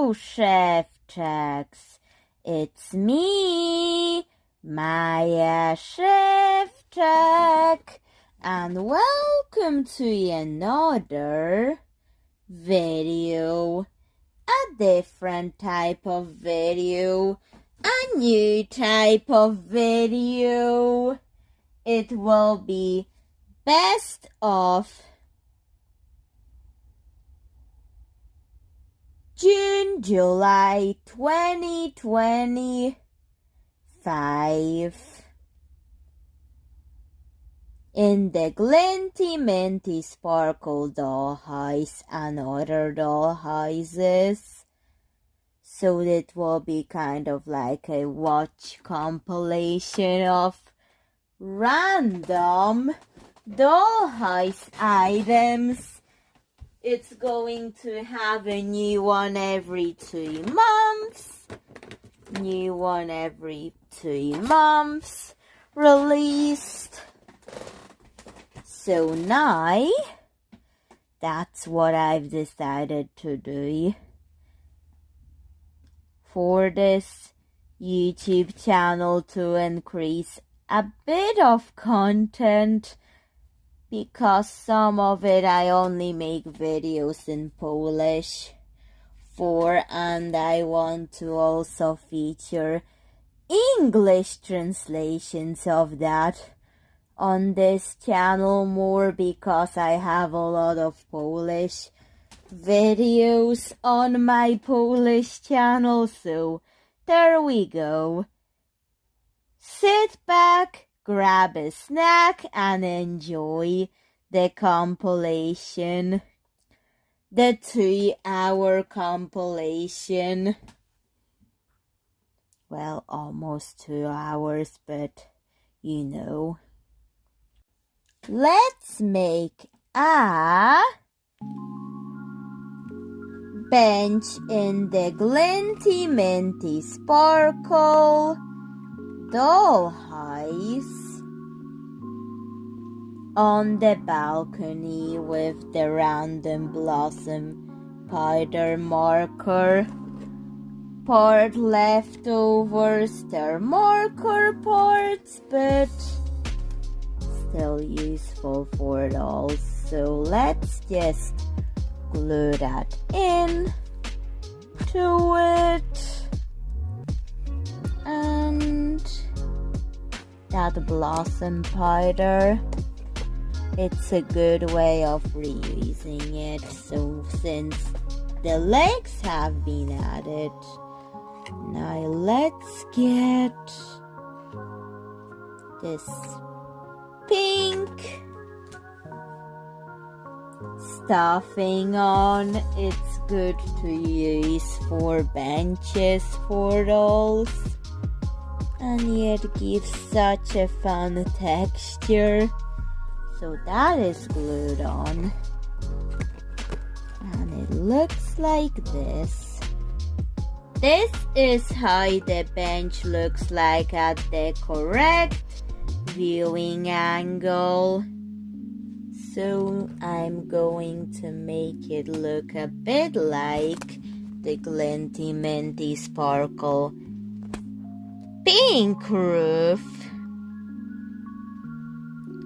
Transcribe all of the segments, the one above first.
Hello, Chef Jax. It's me, Maya Chef Jack, and welcome to another video. A different type of video. A new type of video. It will be best of June, July 2025 in the Glinty, Minty, Sparkle doll house and other doll houses. So it will be kind of like a watch compilation of random dollhouse items. It's going to have a new one every 2 months. New one every 2 months released. So now, that's what I've decided to do for this YouTube channel, to increase a bit of content, because some of it I only make videos in Polish for, and I want to also feature English translations of that on this channel more, because I have a lot of Polish videos on my Polish channel. So there we go. Sit back, grab a snack, and enjoy the compilation. The 2-hour compilation. Well, almost 2 hours, but you know. Let's make a bench in the Glinty, Minty, Sparkle doll house on the balcony with the random blossom powder marker part leftovers. They're marker parts, but still useful for dolls. So let's just glue that in to it. And that blossom powder, it's a good way of reusing it. So since the legs have been added, now let's get this pink stuffing on. It's good to use for benches for dolls, and yet gives such a fun texture. So that is glued on, and it looks like this. This is how the bench looks like at the correct viewing angle. So I'm going to make it look a bit like the Glinty, Minty, Sparkle pink roof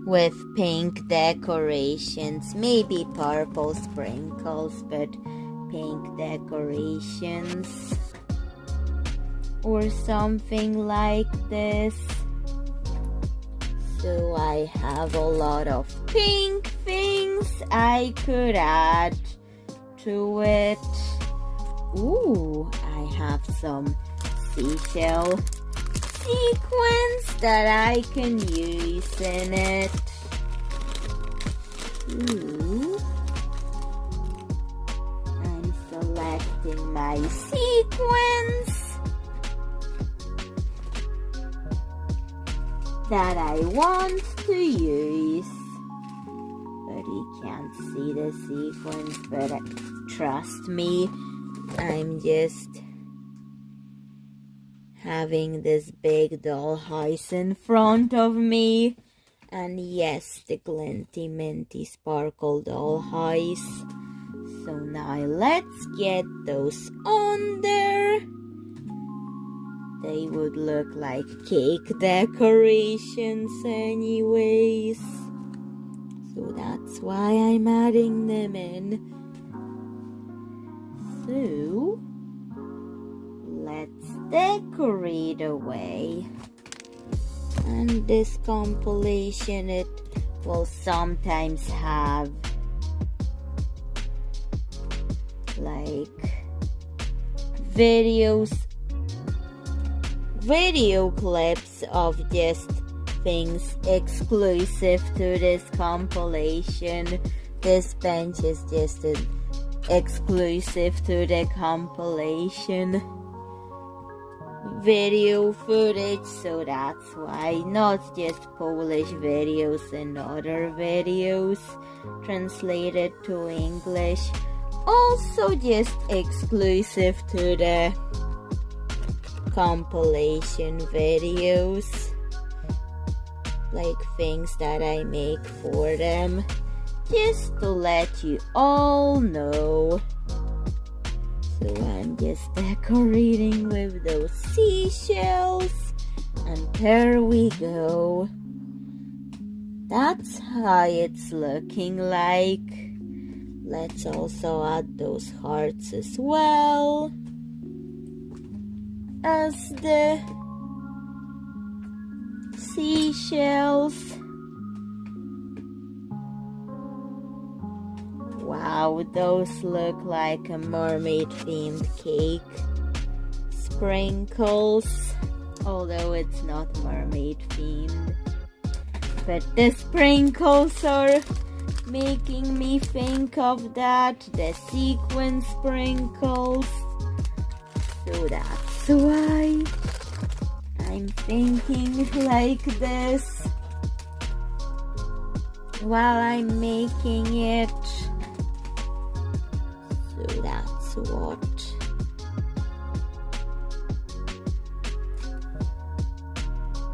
with pink decorations, maybe purple sprinkles, but pink decorations or something like this. So I have a lot of pink things I could add to it. Ooh, I have some seashell sequins that I can use in it. Ooh. I'm selecting my sequins that I want to use. But you can't see the sequins, but trust me, I'm just having this big doll house in front of me. And yes, the Glinty, Minty, Sparkle doll house. So now let's get those on there. They would look like cake decorations anyways. So that's why I'm adding them in. So let's decorate away. And this compilation, it will sometimes have like video clips of just things exclusive to this compilation. This bench is just exclusive to the compilation video footage, so that's why, not just Polish videos and other videos translated to English, also just exclusive to the compilation videos, like things that I make for them, just to let you all know. So I'm just decorating with those seashells, and there we go. That's how it's looking like. Let's also add those hearts as well as the seashells. Wow, those look like a mermaid themed cake. Sprinkles, although it's not mermaid themed. But the sprinkles are making me think of that, the sequin sprinkles. So that's why I'm thinking like this while I'm making it. So that's what.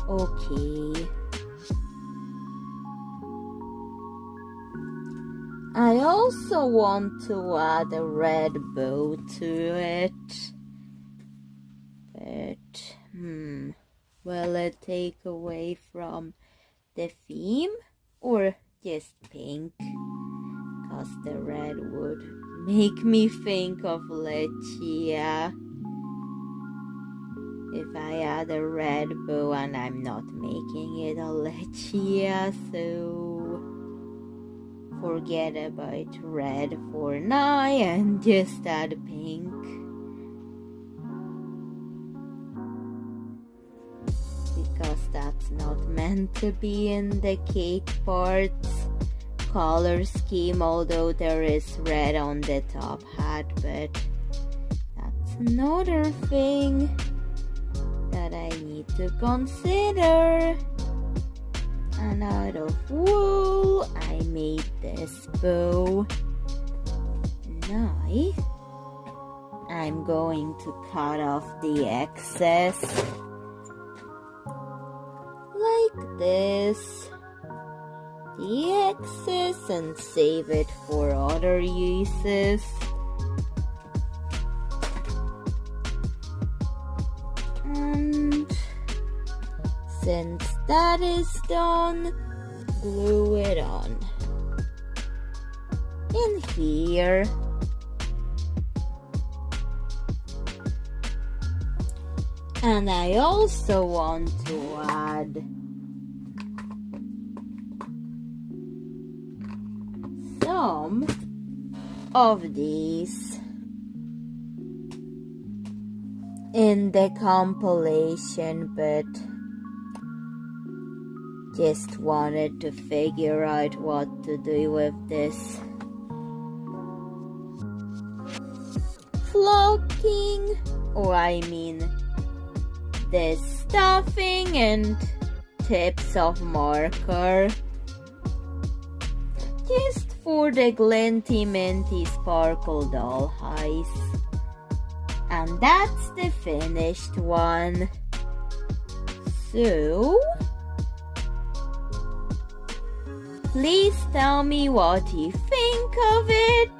Okay. I also want to add a red bow to it. But, will it take away from the theme or just pink? Because the red would make me think of Lucia. If I add a red bow, and I'm not making it a Lucia, so forget about red for now and just add pink. Because that's not meant to be in the cake parts color scheme, although there is red on the top hat, but that's another thing that I need to consider. And out of wool, I made this bow. Now, I'm going to cut off the excess like this. The excess, and save it for other uses. And since that is done, glue it on in here. And I also want to add some of these in the compilation, but just wanted to figure out what to do with this flocking, or I mean this stuffing and tips of marker, just for the Glinty Minty Sparkle Doll House. And that's the finished one. So, please tell me what you think of it.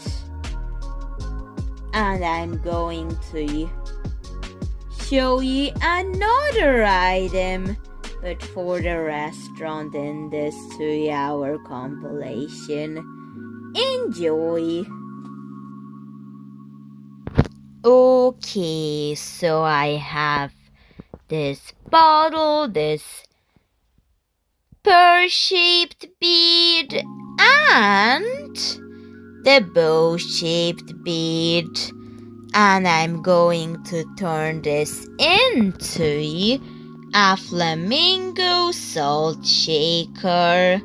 And I'm going to show you another item, but for the restaurant in this 3-hour compilation. Enjoy! Okay, so I have this bottle, this pear-shaped bead, and the bow-shaped bead. And I'm going to turn this into a flamingo salt shaker.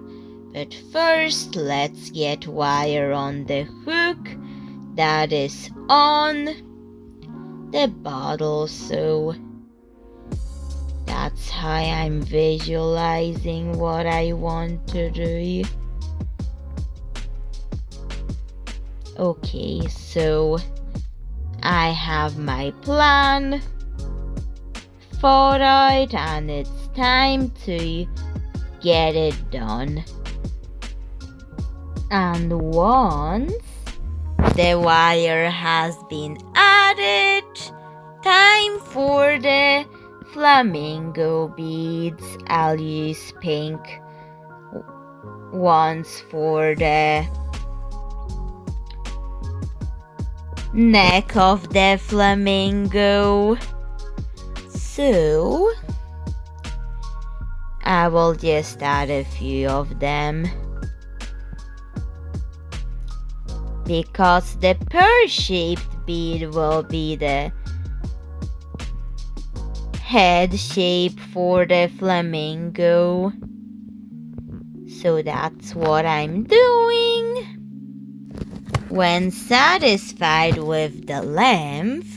But first, let's get wire on the hook that is on the bottle. So that's how I'm visualizing what I want to do. Okay, so I have my plan thought out and it's time to get it done. And once the wire has been added, time for the flamingo beads. I'll use pink ones for the neck of the flamingo. So I will just add a few of them because the pear-shaped bead will be the head shape for the flamingo. So that's what I'm doing. When satisfied with the length,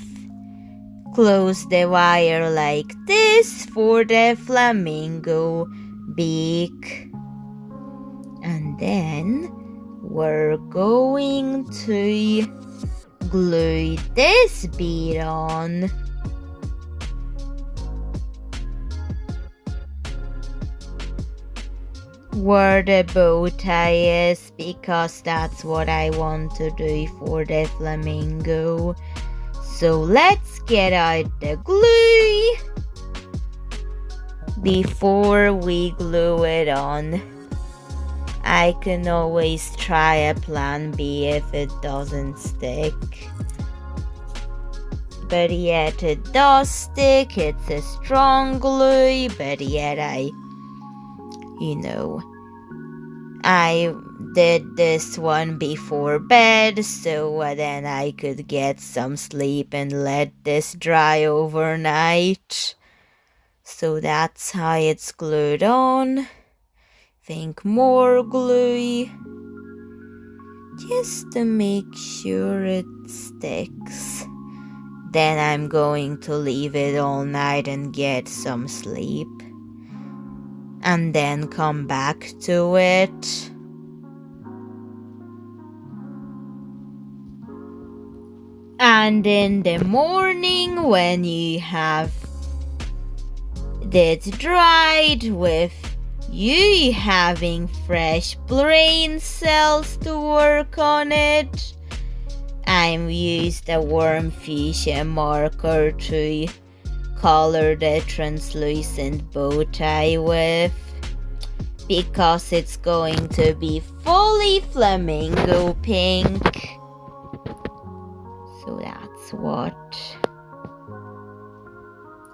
close the wire like this for the flamingo beak. And then we're going to glue this bead on. Where the bow tie is, because that's what I want to do for the flamingo. So let's get out the glue before we glue it on. I can always try a plan B if it doesn't stick. But yet it does stick, it's a strong glue, but yet I did this one before bed so then I could get some sleep and let this dry overnight. So that's how it's glued on. Think more glue just to make sure it sticks. Then I'm going to leave it all night and get some sleep. And then come back to it. And in the morning, when you have it dried, with you having fresh brain cells to work on it, I've used a worm fish marker to color the translucent bow tie with, because it's going to be fully flamingo pink. So that's what.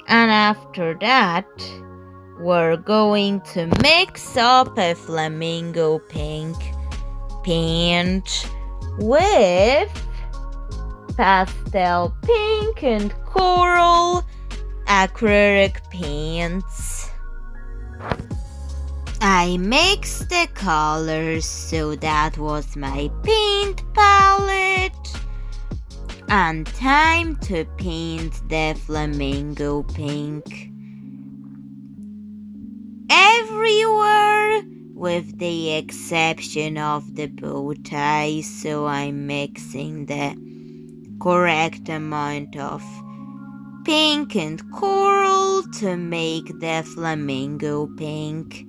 And after that, we're going to mix up a flamingo pink paint with pastel pink and coral acrylic paints. I mixed the colors, so that was my paint palette. And time to paint the flamingo pink everywhere with the exception of the bow tie. So I'm mixing the correct amount of pink and coral to make the flamingo pink,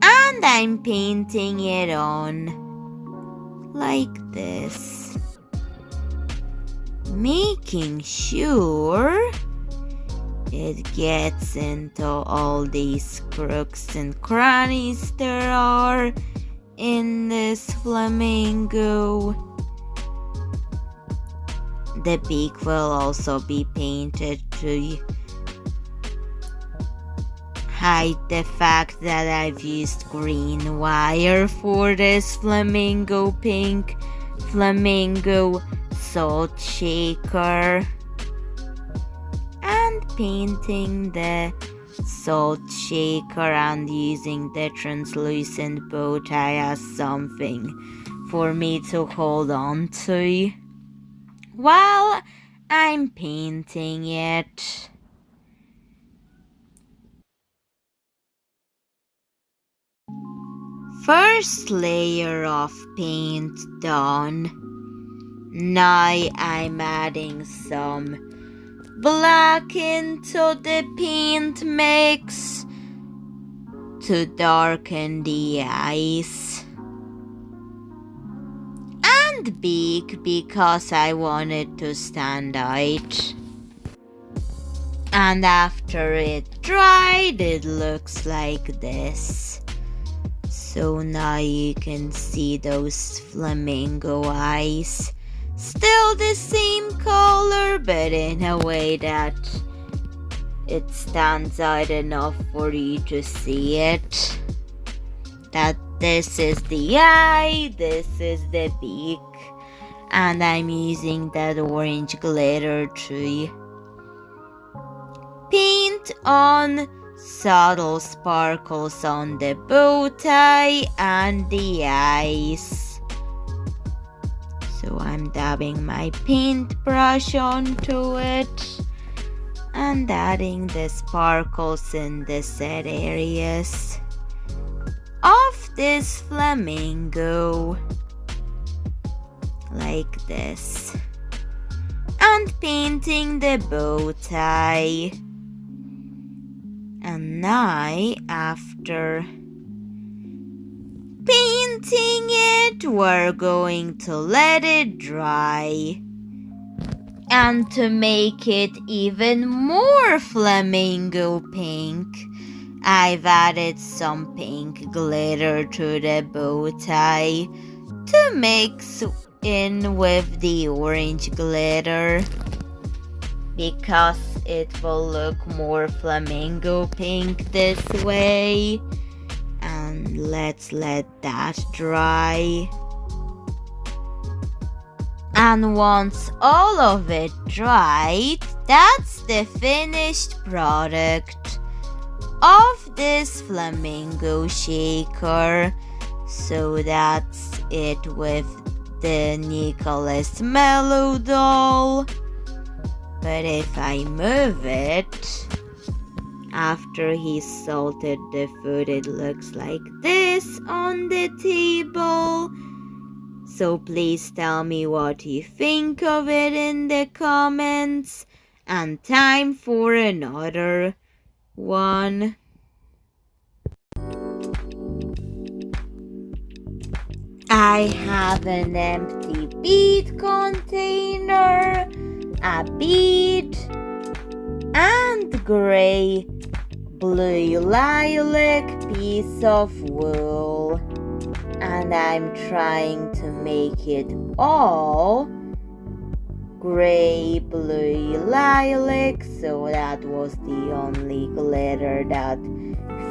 and I'm painting it on like this. making sure it gets into all these crooks and crannies there are in this flamingo. The beak will also be painted to hide the fact that I've used green wire for this flamingo pink flamingo salt shaker. And painting the salt shaker and using the translucent bow tie as something for me to hold on to while I'm painting it. First layer of paint done. Now I'm adding some black into the paint mix to darken the eyes and beak because I want it to stand out. And after it dried, it looks like this. So now you can see those flamingo eyes. Still the same color, but in a way that it stands out enough for you to see it. That this is the eye, this is the beak, and I'm using that orange glitter to paint on subtle sparkles on the bow tie and the eyes. So I'm dabbing my paintbrush onto it and adding the sparkles in the set areas of this flamingo like this, and painting the bow tie. And now, after painting it, we're going to let it dry. And to make it even more flamingo pink, I've added some pink glitter to the bow tie to mix in with the orange glitter, because it will look more flamingo pink this way. And let's let that dry. And once all of it dried, that's the finished product of this flamingo shaker. So that's it with the Nicholas Mellow doll. But if I move it, after he salted the food, it looks like this on the table. So please tell me what you think of it in the comments. And time for another one. I have an empty bead container, a bead, and gray blue lilac piece of wool. And I'm trying to make it all gray blue lilac, so that was the only glitter that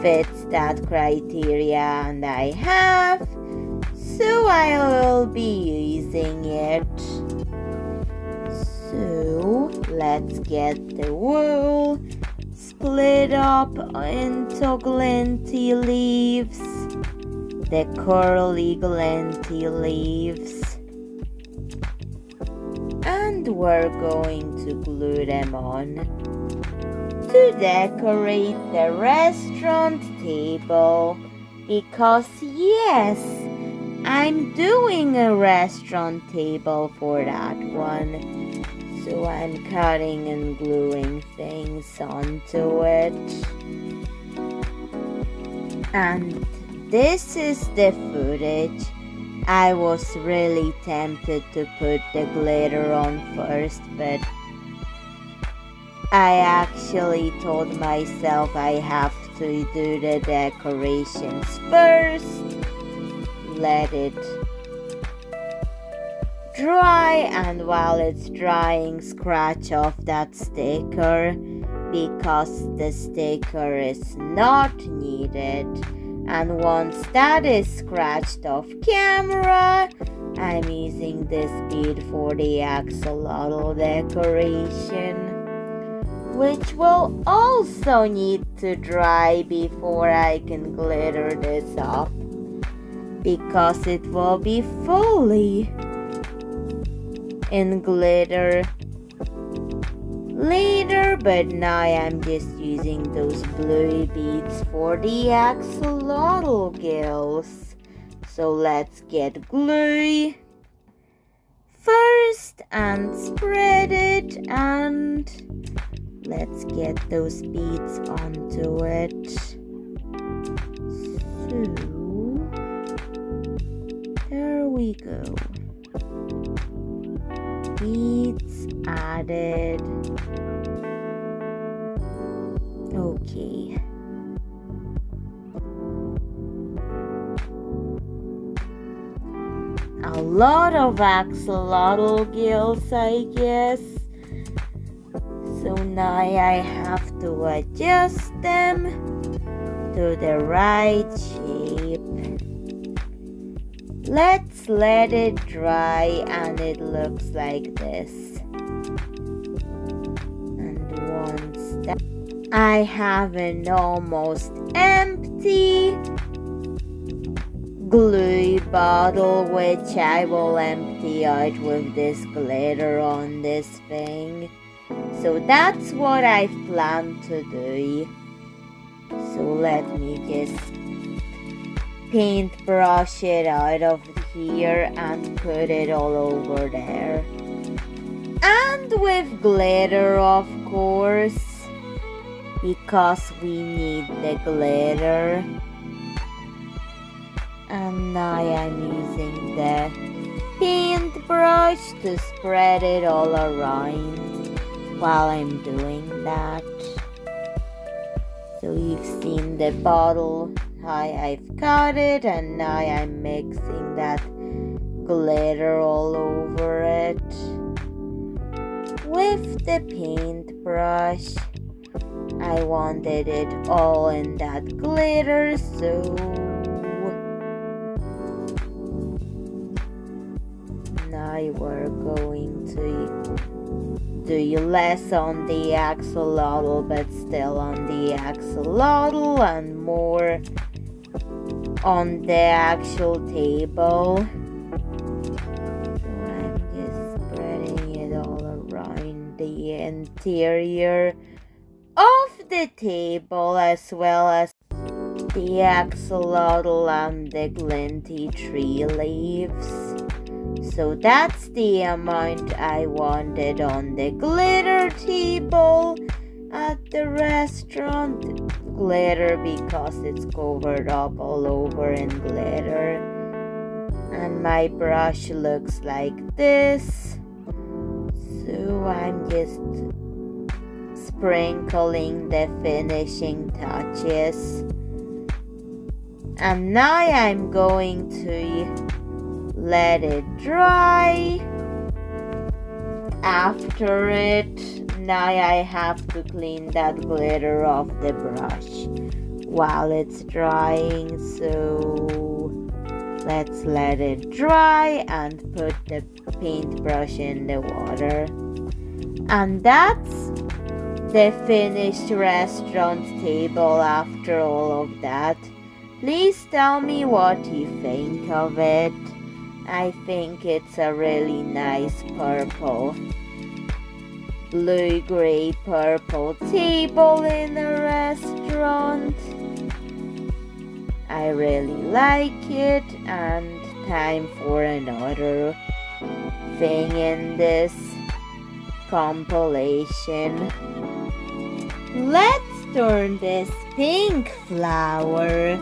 fits that criteria and I have, so I will be using it. So let's get the wool split up into glinty leaves, the curly glinty leaves, and we're going to glue them on to decorate the restaurant table, because yes, I'm doing a restaurant table for that one. So I'm cutting and gluing things onto it. And this is the footage I was really tempted to put the glitter on first, but I actually told myself I have to do the decorations first. Let it dry, and while it's drying, scratch off that sticker because the sticker is not needed. And once that is scratched off camera, I'm using this bead for the axolotl decoration, which will also need to dry before I can glitter this up, because it will be fully in glitter later. But now I'm just using those blue beads for the axolotl gills. So let's get glue first and spread it, and let's get those beads onto it. So there we go. Beads added. Okay. A lot of axolotl gills, I guess. So now I have to adjust them to the right shape. Let's let it dry, and it looks like this. And once that, I have an almost empty glue bottle, which I will empty out with this glitter on this thing. So that's what I've planned to do. So let me just paintbrush it out of here and put it all over there. And with glitter, of course, because we need the glitter. And now I'm using the paintbrush to spread it all around while I'm doing that. So you've seen the bottle, how I've cut it, and now I'm mixing that glitter all over it with the paintbrush. I wanted it all in that glitter, so now we're going to do less on the axolotl, but still on the axolotl, and more on the actual table. So I'm just spreading it all around the interior of the table, as well as the axolotl and the glinty tree leaves. So that's the amount I wanted on the glitter table at the restaurant. Glitter because it's covered up all over in glitter. And my brush looks like this. So I'm just sprinkling the finishing touches. And now I'm going to let it dry. After it, now I have to clean that glitter off the brush while it's drying. So let's let it dry and put the paintbrush in the water. And that's the finished restaurant table after all of that. Please tell me what you think of it. I think it's a really nice purple, blue-gray purple table in a restaurant. I really like it, and time for another thing in this compilation. Let's turn this pink flower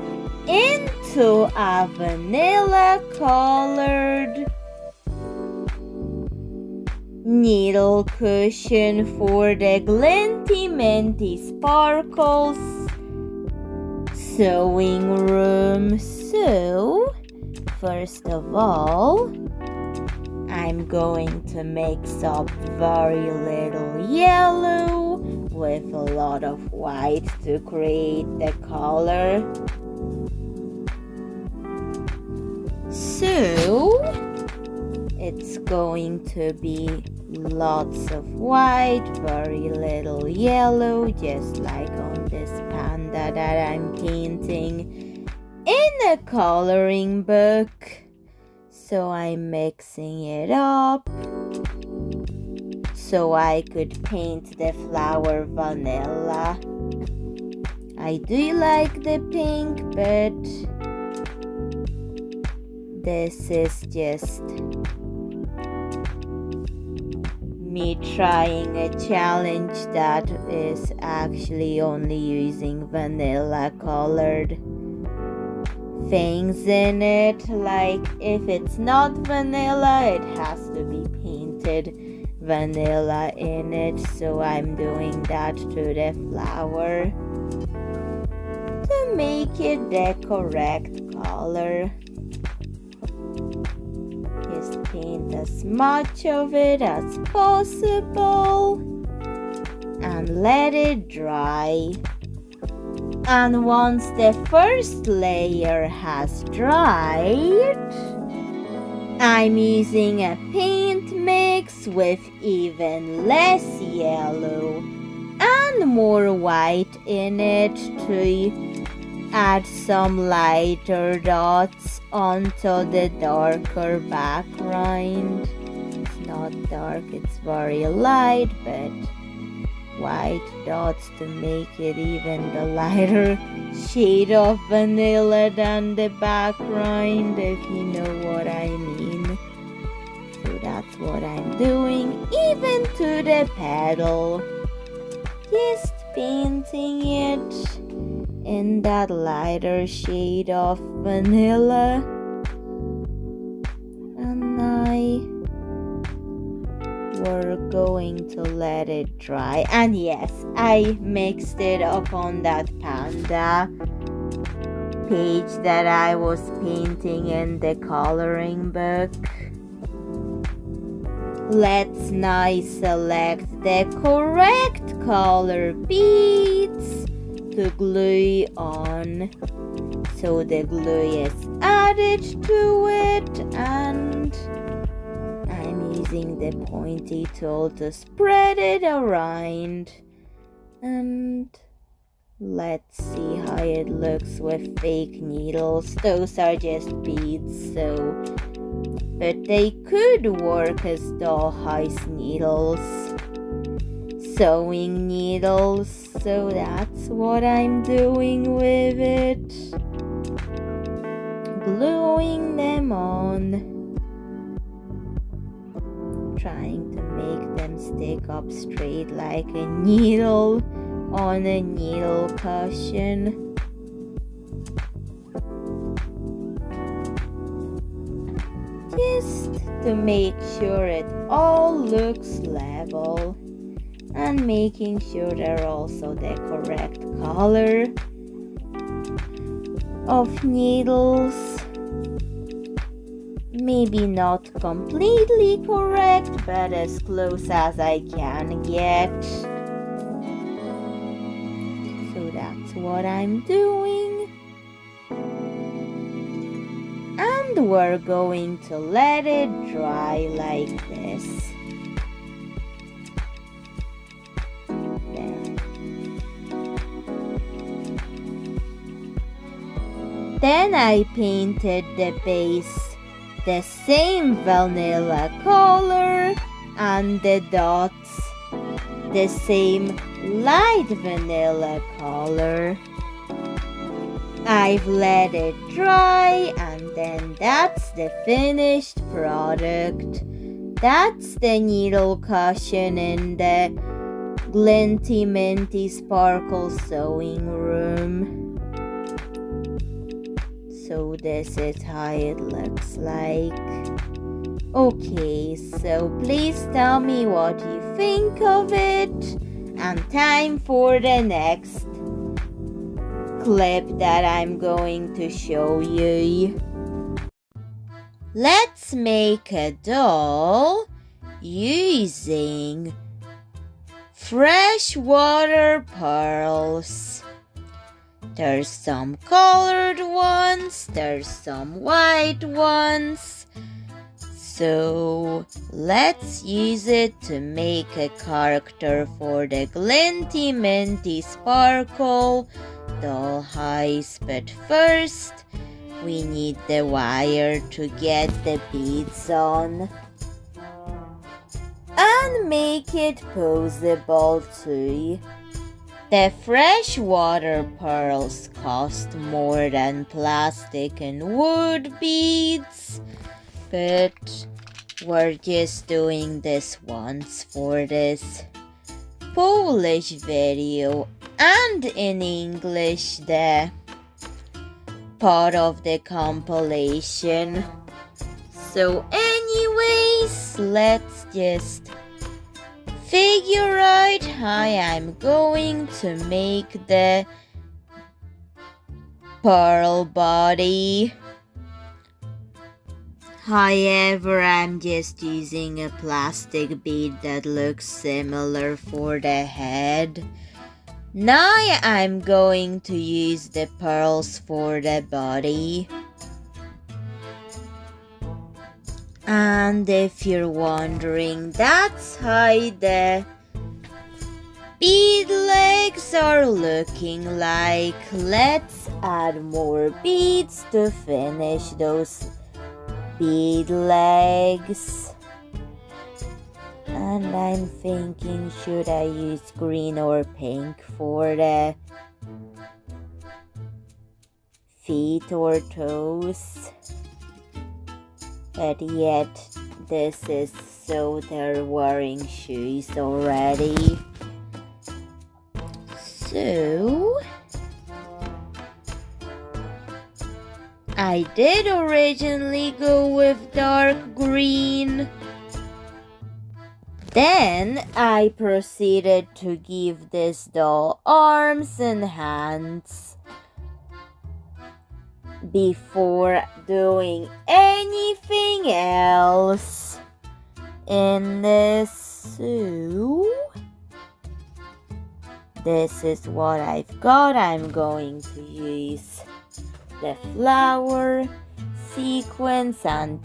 into a vanilla colored needle cushion for the Glinty Minty Sparkles sewing room. So, first of all, I'm going to mix up very little yellow with a lot of white to create the color. So, it's going to be lots of white, very little yellow, just like on this panda that I'm painting in a coloring book. So I'm mixing it up so I could paint the flower vanilla. I do like the pink, but this is just me trying a challenge that is actually only using vanilla colored things in it. Like if it's not vanilla, it has to be painted vanilla in it. So I'm doing that to the flower to make it the correct color. Just paint as much of it as possible and let it dry. And once the first layer has dried, I'm using a paint mix with even less yellow and more white in it to add some lighter dots onto the darker background. It's not dark, it's very light, but white dots to make it even the lighter shade of vanilla than the background, if you know what I mean. So that's what I'm doing, even to the petal. Just painting it in that lighter shade of vanilla. And we're going to let it dry. And yes, I mixed it up on that panda page that I was painting in the coloring book. Let's now select the correct color beads to glue on. So the glue is added to it, and I'm using the pointy tool to spread it around. And let's see how it looks with fake needles. Those are just beads, but they could work as dollhouse needles, sewing needles. So that's what I'm doing with it, gluing them on, trying to make them stick up straight like a needle on a needle cushion. Just to make sure it all looks level, and making sure they're also the correct color of needles. Maybe not completely correct, but as close as I can get. So that's what I'm doing. And we're going to let it dry like this. Then I painted the base the same vanilla color and the dots the same light vanilla color. I've let it dry, and then that's the finished product. That's the needle cushion in the Glinty Minty Sparkle sewing room. So this is how it looks like. Okay, so please tell me what you think of it. And time for the next clip that I'm going to show you. Let's make a doll using freshwater pearls. There's some colored ones, there's some white ones. So let's use it to make a character for the Glinty Minty Sparkle doll house. But first, we need the wire to get the beads on and make it posable too. The freshwater pearls cost more than plastic and wood beads, but we're just doing this once for this Polish video and in English the part of the compilation. So anyways, let's just figure out how I'm going to make the pearl body. However, I'm just using a plastic bead that looks similar for the head. Now I'm going to use the pearls for the body. And if you're wondering, that's how the bead legs are looking like. Let's add more beads to finish those bead legs. And I'm thinking, should I use green or pink for the feet or toes? But yet, this is so they're wearing shoes already. So, I did originally go with dark green. Then I proceeded to give this doll arms and hands before doing anything else in this. So this is what I've got. I'm going to use the flower sequins, and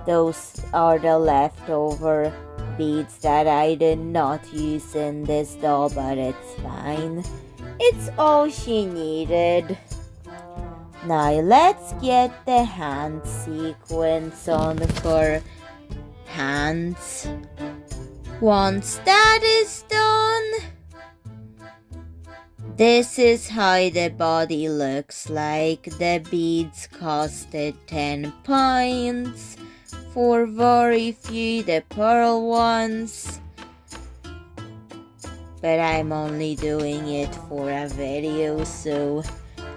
those are the leftover beads that I did not use in this doll, but it's fine. It's all she needed. Now let's get the hand sequins on her hands. Once that is done, this is how the body looks like. The beads costed 10 points. For very few, the pearl ones. But I'm only doing it for a video, so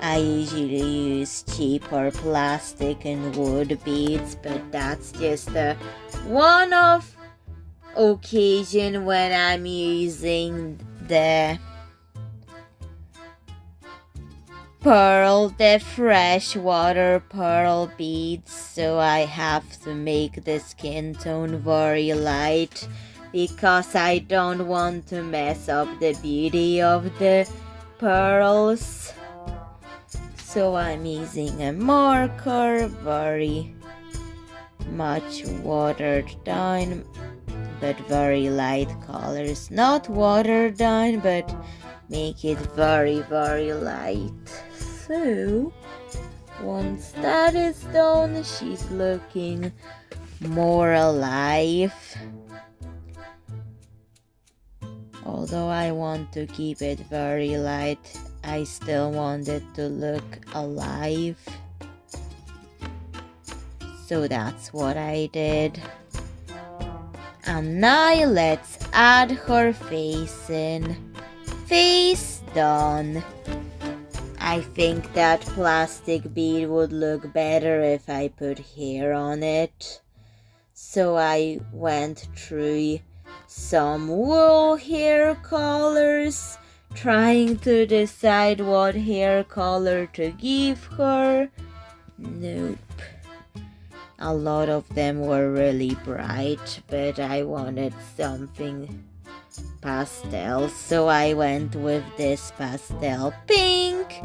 I usually use cheaper plastic and wood beads, but that's just a one-off occasion when I'm using the freshwater pearl beads. So I have to make the skin tone very light because I don't want to mess up the beauty of the pearls. So I'm using a marker, very much watered down, but very light colors. Not watered down, but make it very, very light. So once that is done, she's looking more alive. Although I want to keep it very light, I still want it to look alive. So that's what I did. And now let's add her face in. Face done. I think that plastic bead would look better if I put hair on it. So I went through some wool hair colors, trying to decide what hair color to give her. Nope. A lot of them were really bright, but I wanted something pastel, so I went with this pastel pink.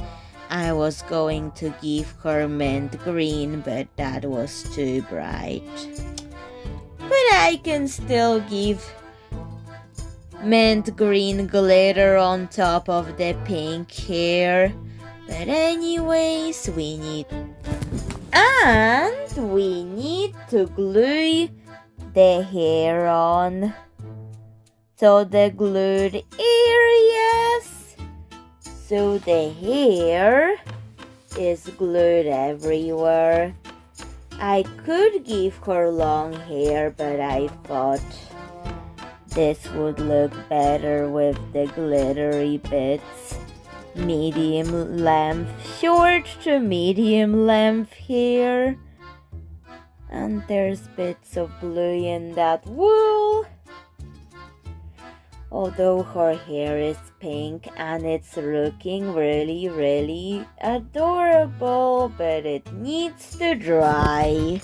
I was going to give her mint green, but that was too bright. But I can still give mint green glitter on top of the pink hair. But anyways, we need to glue the hair on to the glued areas, so the hair is glued everywhere. I could give her long hair, but I thought this would look better with the glittery bits. Medium length, short to medium length hair. And there's bits of blue in that wool. Although her hair is pink and it's looking really adorable, but it needs to dry.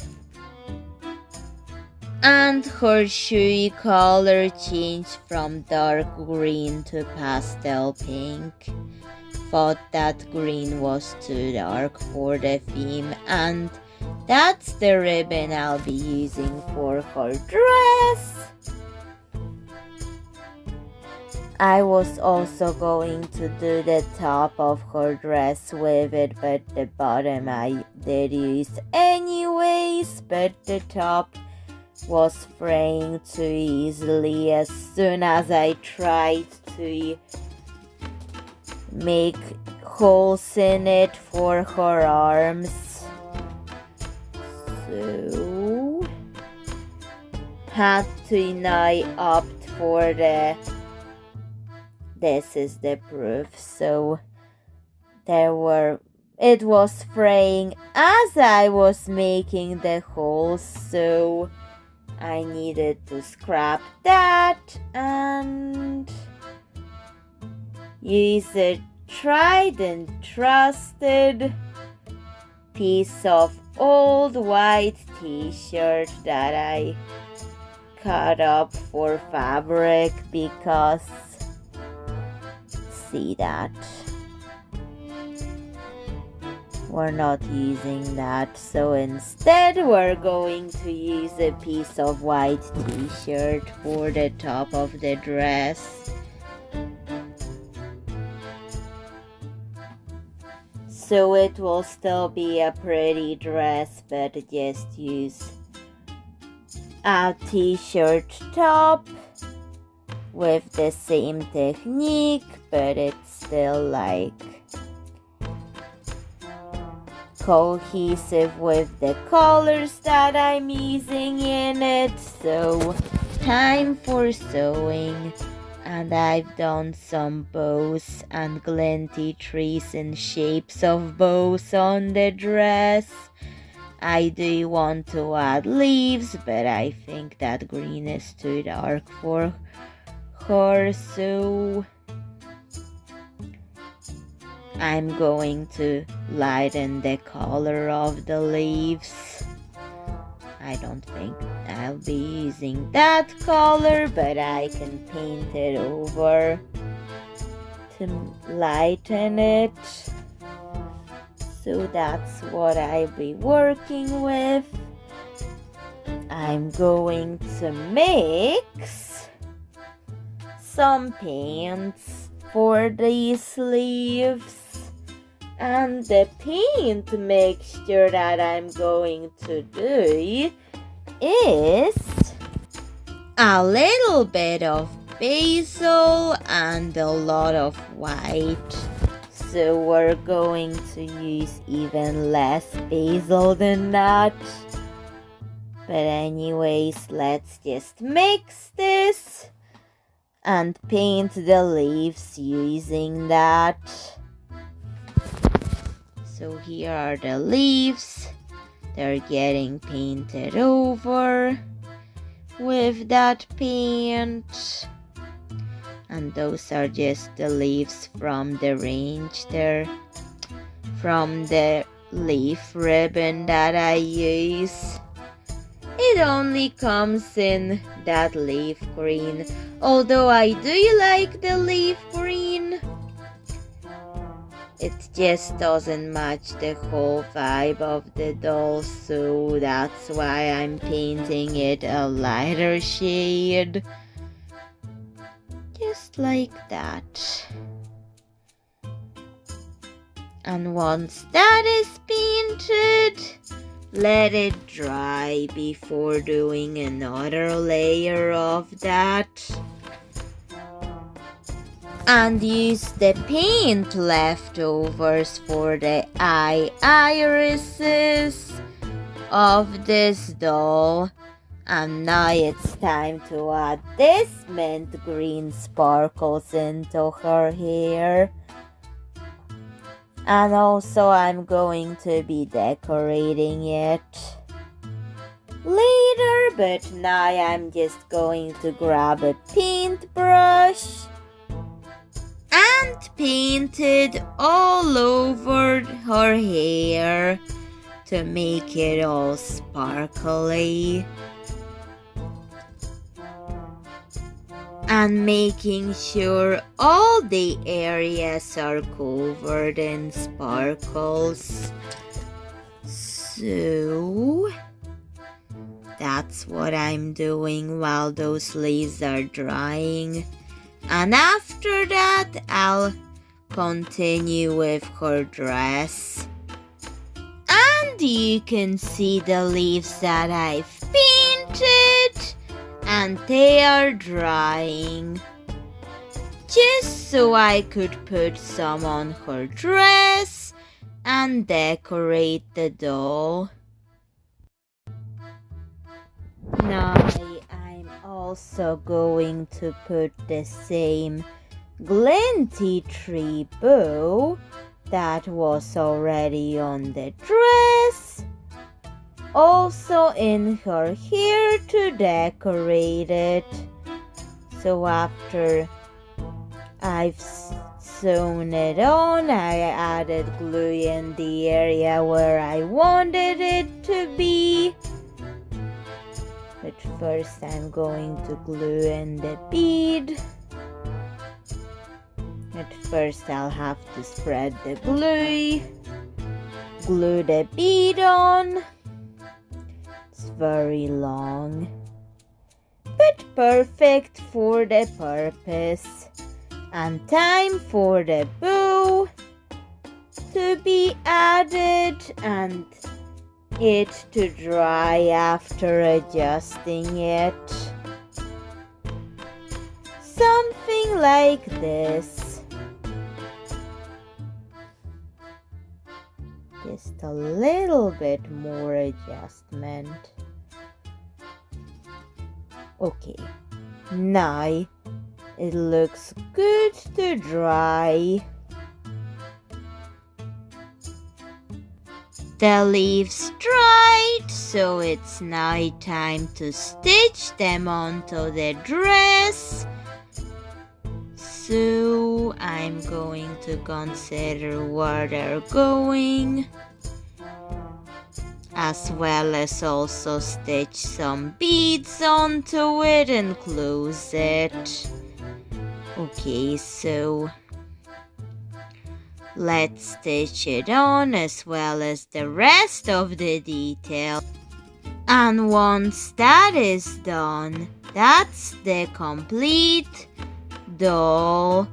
And her shoe color changed from dark green to pastel pink. Thought that green was too dark for the theme, and that's the ribbon I'll be using for her dress. I was also going to do the top of her dress with it, but the bottom I did use anyways, but the top was fraying too easily as soon as I tried to make holes in it for her arms. So had to now opt for this is the proof. So it was fraying as I was making the holes, so I needed to scrap that and use a tried and trusted piece of old white t-shirt that I cut up for fabric because see that we're not using that, so instead we're going to use a piece of white t-shirt for the top of the dress. So it will still be a pretty dress, but just use a t-shirt top with the same technique, but it's still like cohesive with the colors that I'm using in it. So time for sewing, and I've done some bows and glinty trees in shapes of bows on the dress. I do want to add leaves, but I think that green is too dark for her, so I'm going to lighten the color of the leaves. I don't think I'll be using that color, but I can paint it over to lighten it. So that's what I'll be working with. I'm going to mix some paints for these sleeves. And the paint mixture that I'm going to do is a little bit of basil and a lot of white. So we're going to use even less basil than that. But anyways, let's just mix this and paint the leaves using that. So here are the leaves. They're getting painted over with that paint. And those are just the leaves from the range there, from the leaf ribbon that I use. It only comes in that leaf green, although I do like the leaf green. It just doesn't match the whole vibe of the doll, so that's why I'm painting it a lighter shade. Just like that. And once that is painted, let it dry before doing another layer of that. And use the paint leftovers for the irises of this doll. And now it's time to add this mint green sparkles into her hair. And also I'm going to be decorating it later, but now I'm just going to grab a paintbrush and paint it all over her hair to make it all sparkly. And making sure all the areas are covered in sparkles. So that's what I'm doing while those leaves are drying. And after that, I'll continue with her dress. And you can see the leaves that I've painted, and they are drying. Just so I could put some on her dress and decorate the doll. Now I'm also going to put the same Glinty tree bow that was already on the dress also in her hair to decorate it. So after I've sewn it on, I added glue in the area where I wanted it to be. But first I'm going to glue in the bead. At first I'll have to spread the glue the bead on. It's very long, but perfect for the purpose. And time for the bow to be added and it to dry after adjusting it. Something like this. Just a little bit more adjustment. Okay, now it looks good to dry. The leaves dried, so it's now time to stitch them onto the dress. So I'm going to consider where they're going, as well as also stitch some beads onto it and close it. Okay, so let's stitch it on as well as the rest of the detail. And once that is done, that's the complete doll.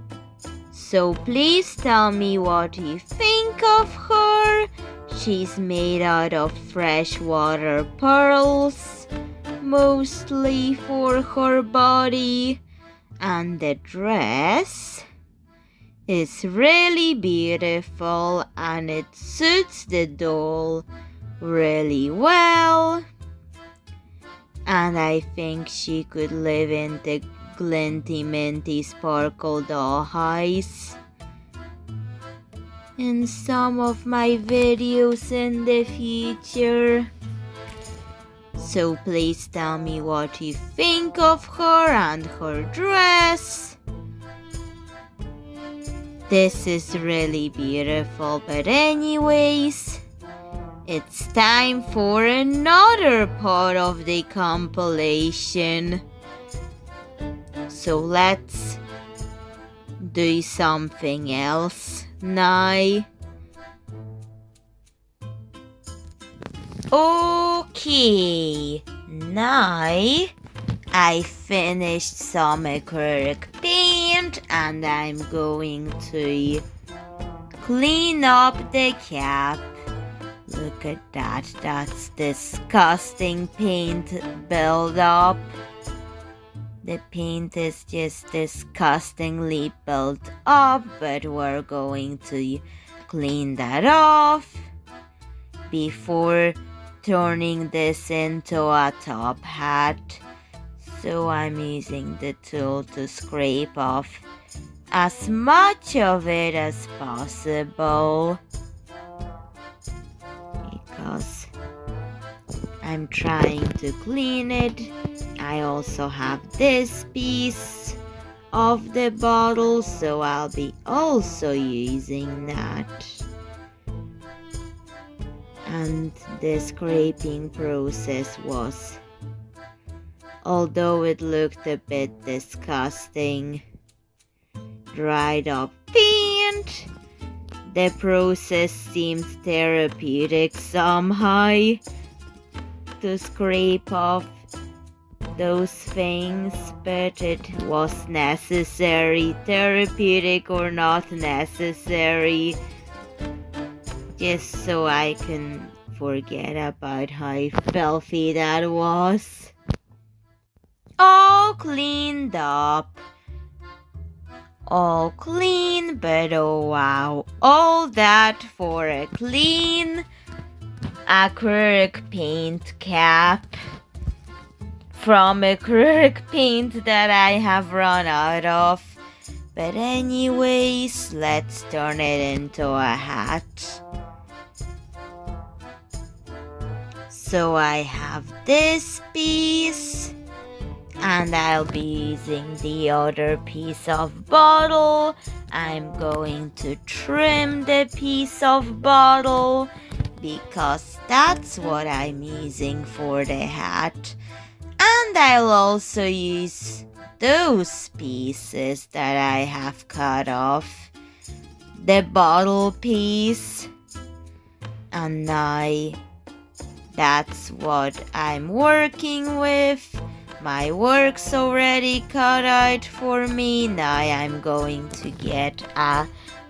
So please tell me what you think of her. She's made out of freshwater pearls, mostly for her body, and the dress is really beautiful and it suits the doll really well. And I think she could live in the Glinty Minty Sparkle doll house. in some of my videos in the future. So please tell me what you think of her and her dress. This is really beautiful, but anyways, it's time for another part of the compilation. So let's do something else now. Okay, now I finished some acrylic paint and I'm going to clean up the cap. Look at that, that's disgusting paint buildup. The paint is just disgustingly built up, but we're going to clean that off before turning this into a top hat. So I'm using the tool to scrape off as much of it as possible, because I'm trying to clean it. I also have this piece of the bottle, so I'll be also using that. And the scraping process was, although it looked a bit disgusting, dried up paint, the process seemed therapeutic somehow to scrape off those things, but it was necessary, therapeutic or not necessary, just so I can forget about how filthy that was. All cleaned up, all clean, but oh wow, all that for a clean acrylic paint cap from acrylic paint that I have run out of. But anyways, let's turn it into a hat. So I have this piece, and I'll be using the other piece of bottle. I'm going to trim the piece of bottle because that's what I'm using for the hat. And I'll also use those pieces that I have cut off, the bottle piece, and now that's what I'm working with. My work's already cut out for me. Now I'm going to get a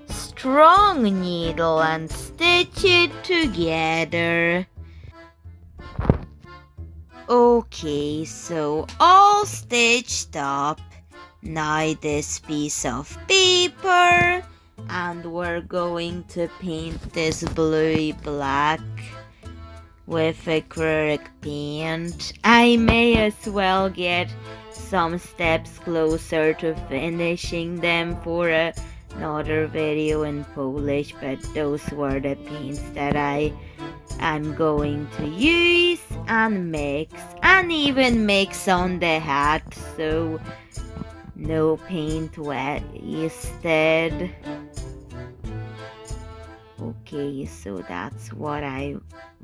strong needle and stitch it together. Okay, so all stitched up. Now this piece of paper, and we're going to paint this blue black with acrylic paint. I may as well get some steps closer to finishing them for another video in Polish, but those were the paints that I'm going to use and mix, and even mix on the hat, so no paint wasted. Okay, so that's what I'll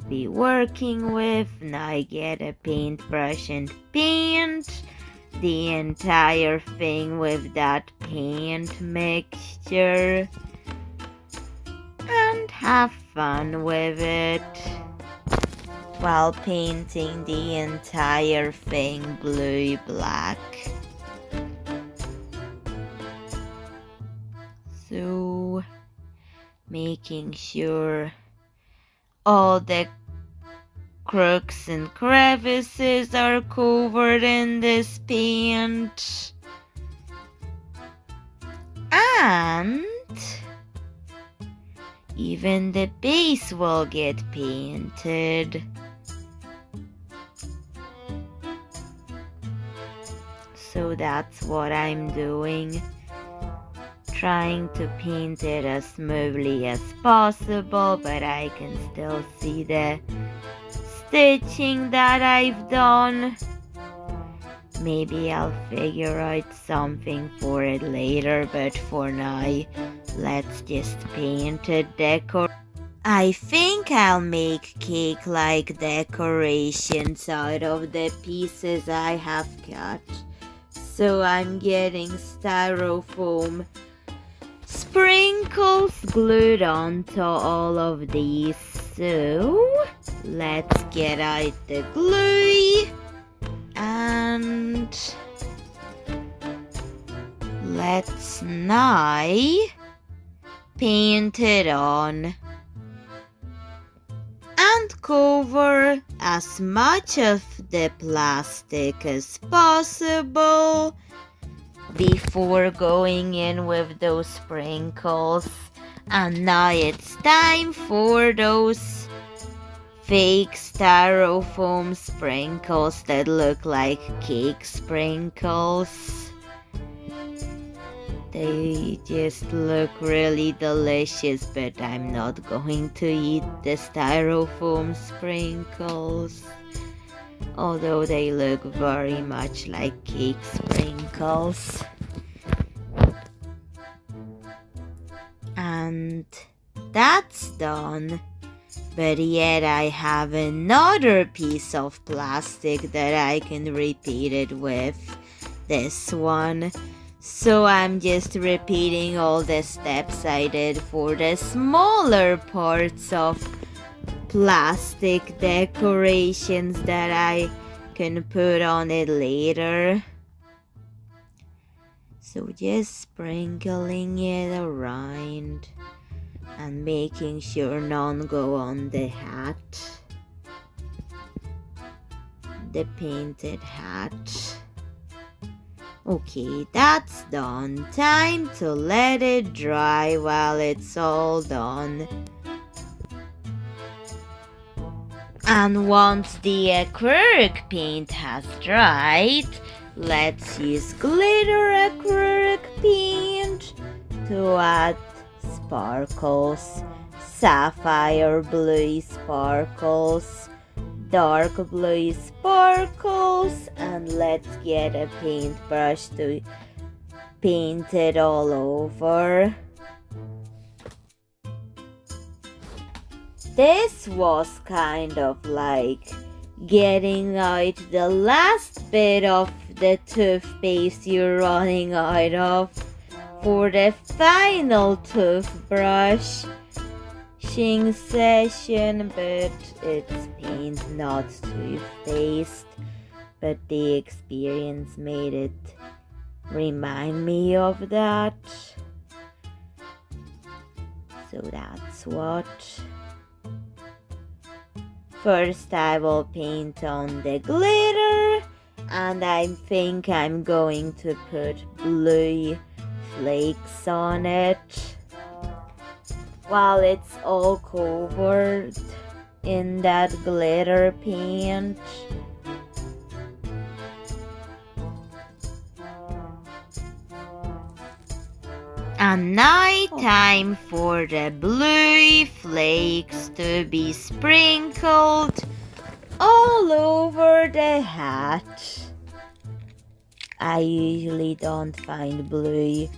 be working with. Now I get a paintbrush and paint the entire thing with that paint mixture and have fun with it while painting the entire thing blue-black. So making sure all the crooks and crevices are covered in this paint, and even the base will get painted. So that's what I'm doing, trying to paint it as smoothly as possible, but I can still see the stitching that I've done. Maybe I'll figure out something for it later, but for now, let's just paint it I think I'll make cake-like decorations out of the pieces I have cut. So I'm getting styrofoam sprinkles glued onto all of these. So let's get out the glue and let's now paint it on and cover as much of the plastic as possible before going in with those sprinkles. And now it's time for those fake styrofoam sprinkles that look like cake sprinkles. They just look really delicious, but I'm not going to eat the styrofoam sprinkles, although they look very much like cake sprinkles. And that's done. But yet I have another piece of plastic that I can repeat it with. This one. So I'm just repeating all the steps I did for the smaller parts of plastic decorations that I can put on it later. So just sprinkling it around and making sure none go on the hat, the painted hat. Okay, that's done. Time to let it dry while it's all done. And once the acrylic paint has dried, let's use glitter acrylic paint to add sparkles, sapphire blue sparkles, dark blue sparkles, and let's get a paintbrush to paint it all over. This was kind of like getting out the last bit of the toothpaste you're running out of for the final toothbrush session, but it's paint, not toothpaste. But the experience made it remind me of that. So that's what. First I will paint on the glitter, and I think I'm going to put blue flakes on it while it's all covered in that glitter paint. And now time for the blue flakes to be sprinkled all over the hat. I usually don't find blue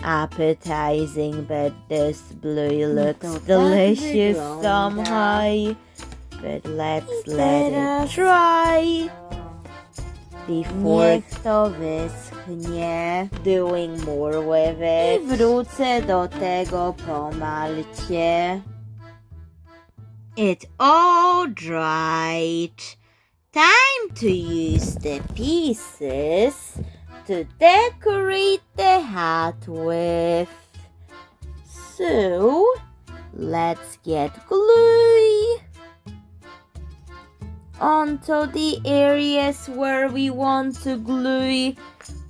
appetizing, but this blue looks delicious somehow. But let's let it dry before doing more with it. I wrócę do tego po malcie. It all dried. Time to use the pieces to decorate the hat with. So let's get glue onto the areas where we want to glue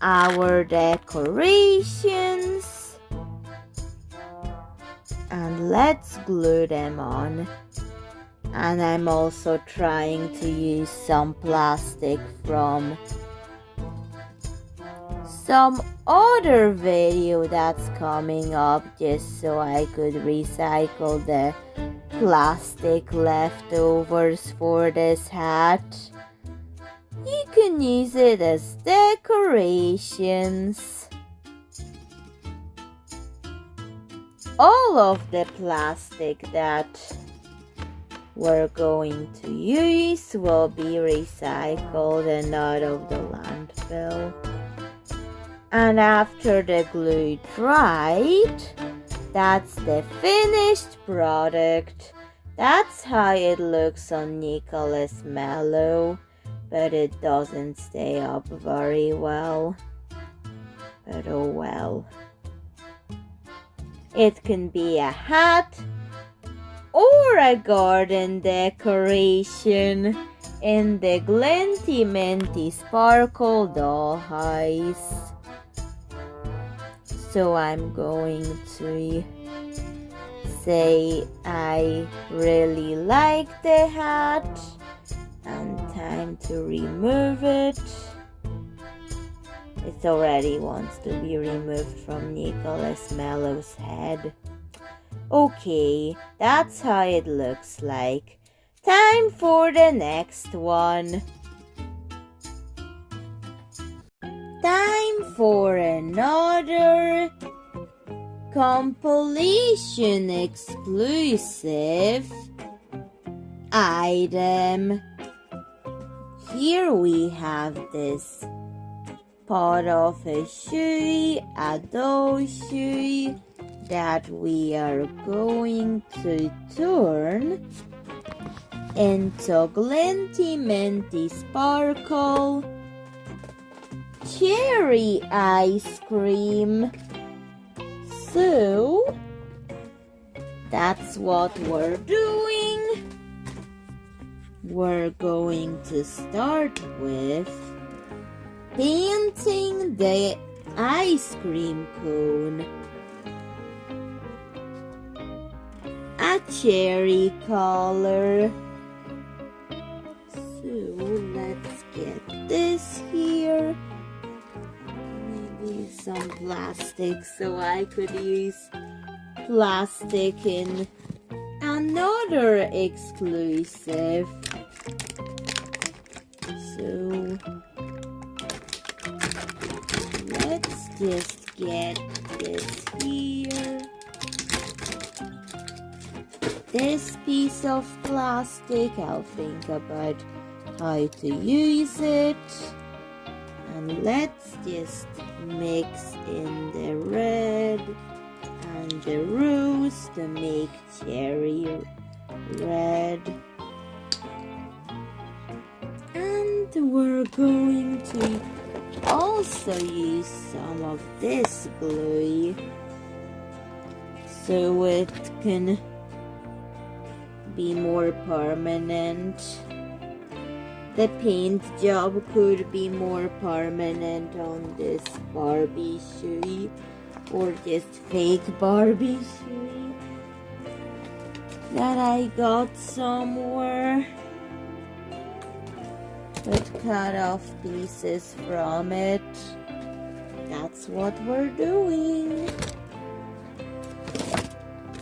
our decorations, and let's glue them on. And I'm also trying to use some plastic from some other video that's coming up just so I could recycle the plastic leftovers for this hat. You can use it as decorations. All of the plastic that we're going to use will be recycled and out of the landfill. And after the glue dried, that's the finished product. That's how it looks on Nicholas Mellow, but it doesn't stay up very well. But oh well. It can be a hat or a garden decoration in the Glinty Minty Sparkle dollhouse. So I'm going to say I really like the hat and time to remove it. It already wants to be removed from Nicholas Mellow's head. Okay, that's how it looks like. Time for the next one. Time for another compilation exclusive item. Here we have this part of a shoe, a doll shoe that we are going to turn into Glinty Minty Sparkle cherry ice cream. So that's what we're doing. We're going to start with painting the ice cream cone a cherry color. So let's get this here. Maybe some plastic so I could use plastic in another exclusive. So let's just get this here. This piece of plastic, I'll think about how to use it. And let's just mix in the red and the rose to make cherry red. And we're going to also use some of this glue so it can be more permanent. The paint job could be more permanent on this Barbie shoe or just fake Barbie shoe that I got somewhere. But cut off pieces from it. That's what we're doing.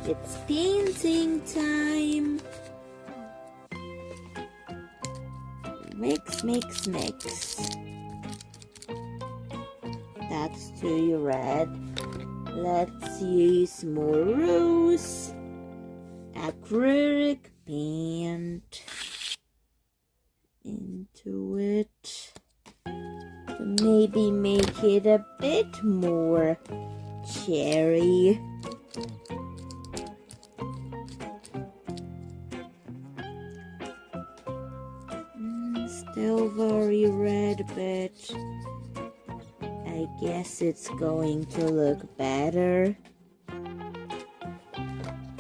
It's painting time. Mix, mix, mix. That's too red. Let's use more rose. Acrylic paint into it to maybe make it a bit more cherry. Still very red, but I guess it's going to look better.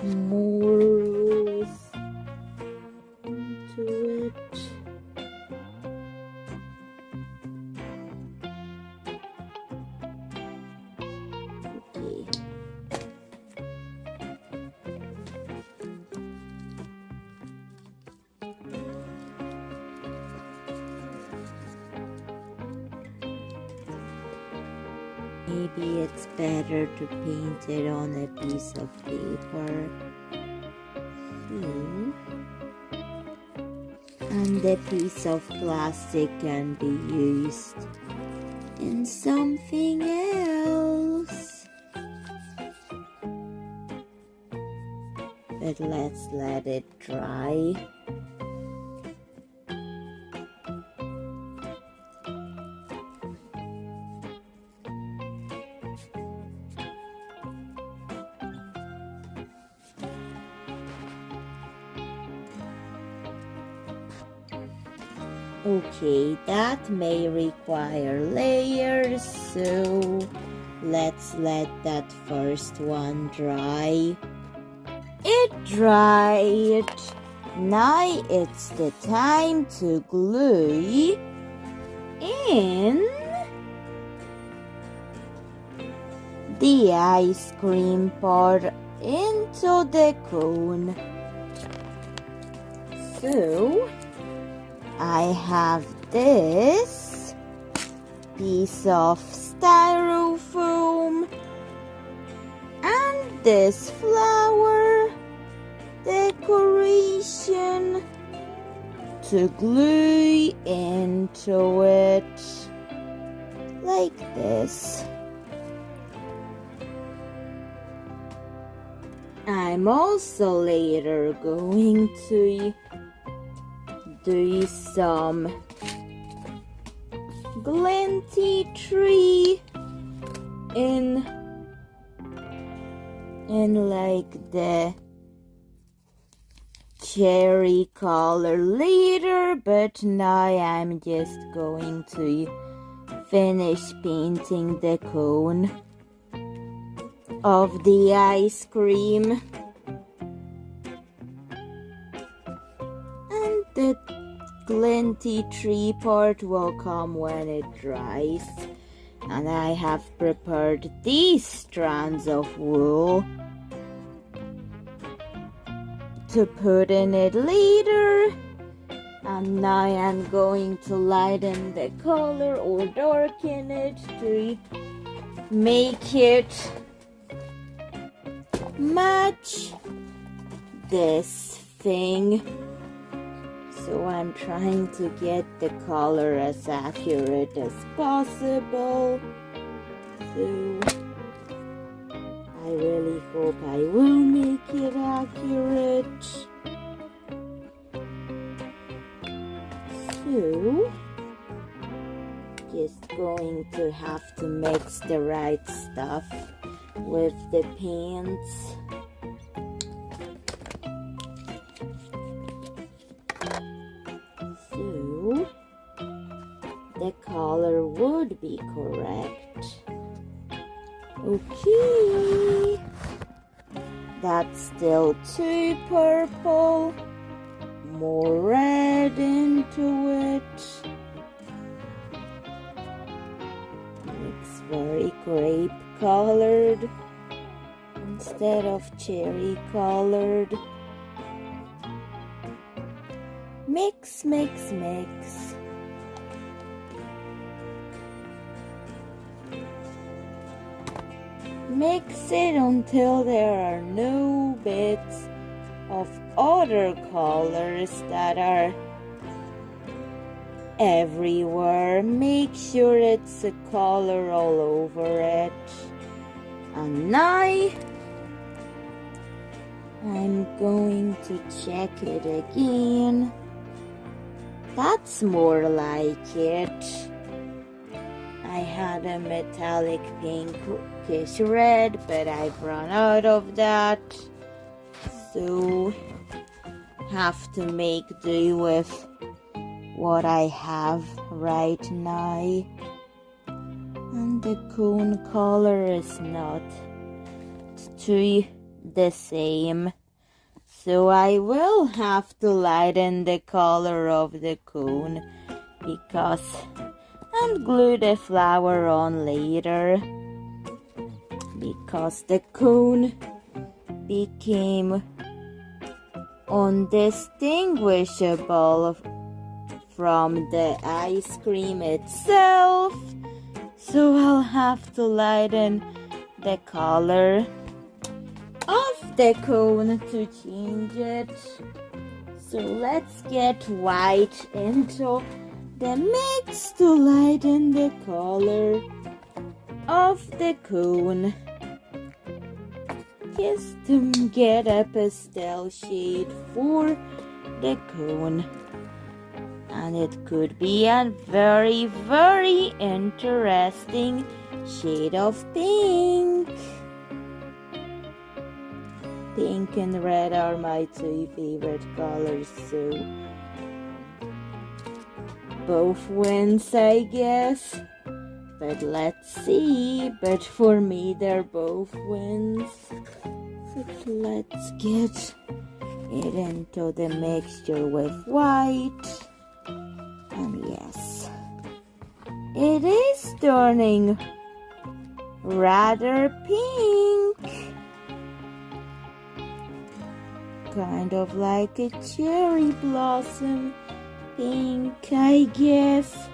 More rose into it. Okay. Maybe it's better to paint it on a piece of paper. And the piece of plastic can be used in something else. But let's let it dry. Okay, that may require layers, so let's let that first one dry. It dried. Now it's the time to glue in the ice cream part into the cone. So I have this piece of styrofoam and this flower decoration to glue into it like this. I'm also later going to do some Glinty tree in like the cherry color later, but now I'm just going to finish painting the cone of the ice cream. And the Glinty tree part will come when it dries. And I have prepared these strands of wool to put in it later. And now I'm going to lighten the color or darken it to make it match this thing. So I'm trying to get the color as accurate as possible. So I really hope I will make it accurate. So just going to have to mix the right stuff with the paints. So the color would be correct. Okay, that's still too purple. More red into it. Looks very grape colored instead of cherry colored. Mix, mix, mix. Mix it until there are no bits of other colors that are everywhere. Make sure it's a color all over it. And now I'm going to check it again. That's more like it. I had a metallic pinkish red, but I've run out of that. So have to make do with what I have right now. And the cone color is not too the same. So I will have to lighten the color of the cone and glue the flower on later, because the cone became undistinguishable from the ice cream itself. So I'll have to lighten the color of the cone to change it. So let's get white into the mix to lighten the color of the cone. Just to get a pastel shade for the cone. And it could be a very, very interesting shade of pink. Pink and red are my two favorite colors, so both wins, I guess. But let's see. But for me, they're both wins. So let's get it into the mixture with white. And yes, it is turning rather pink. Kind of like a cherry blossom pink, I guess.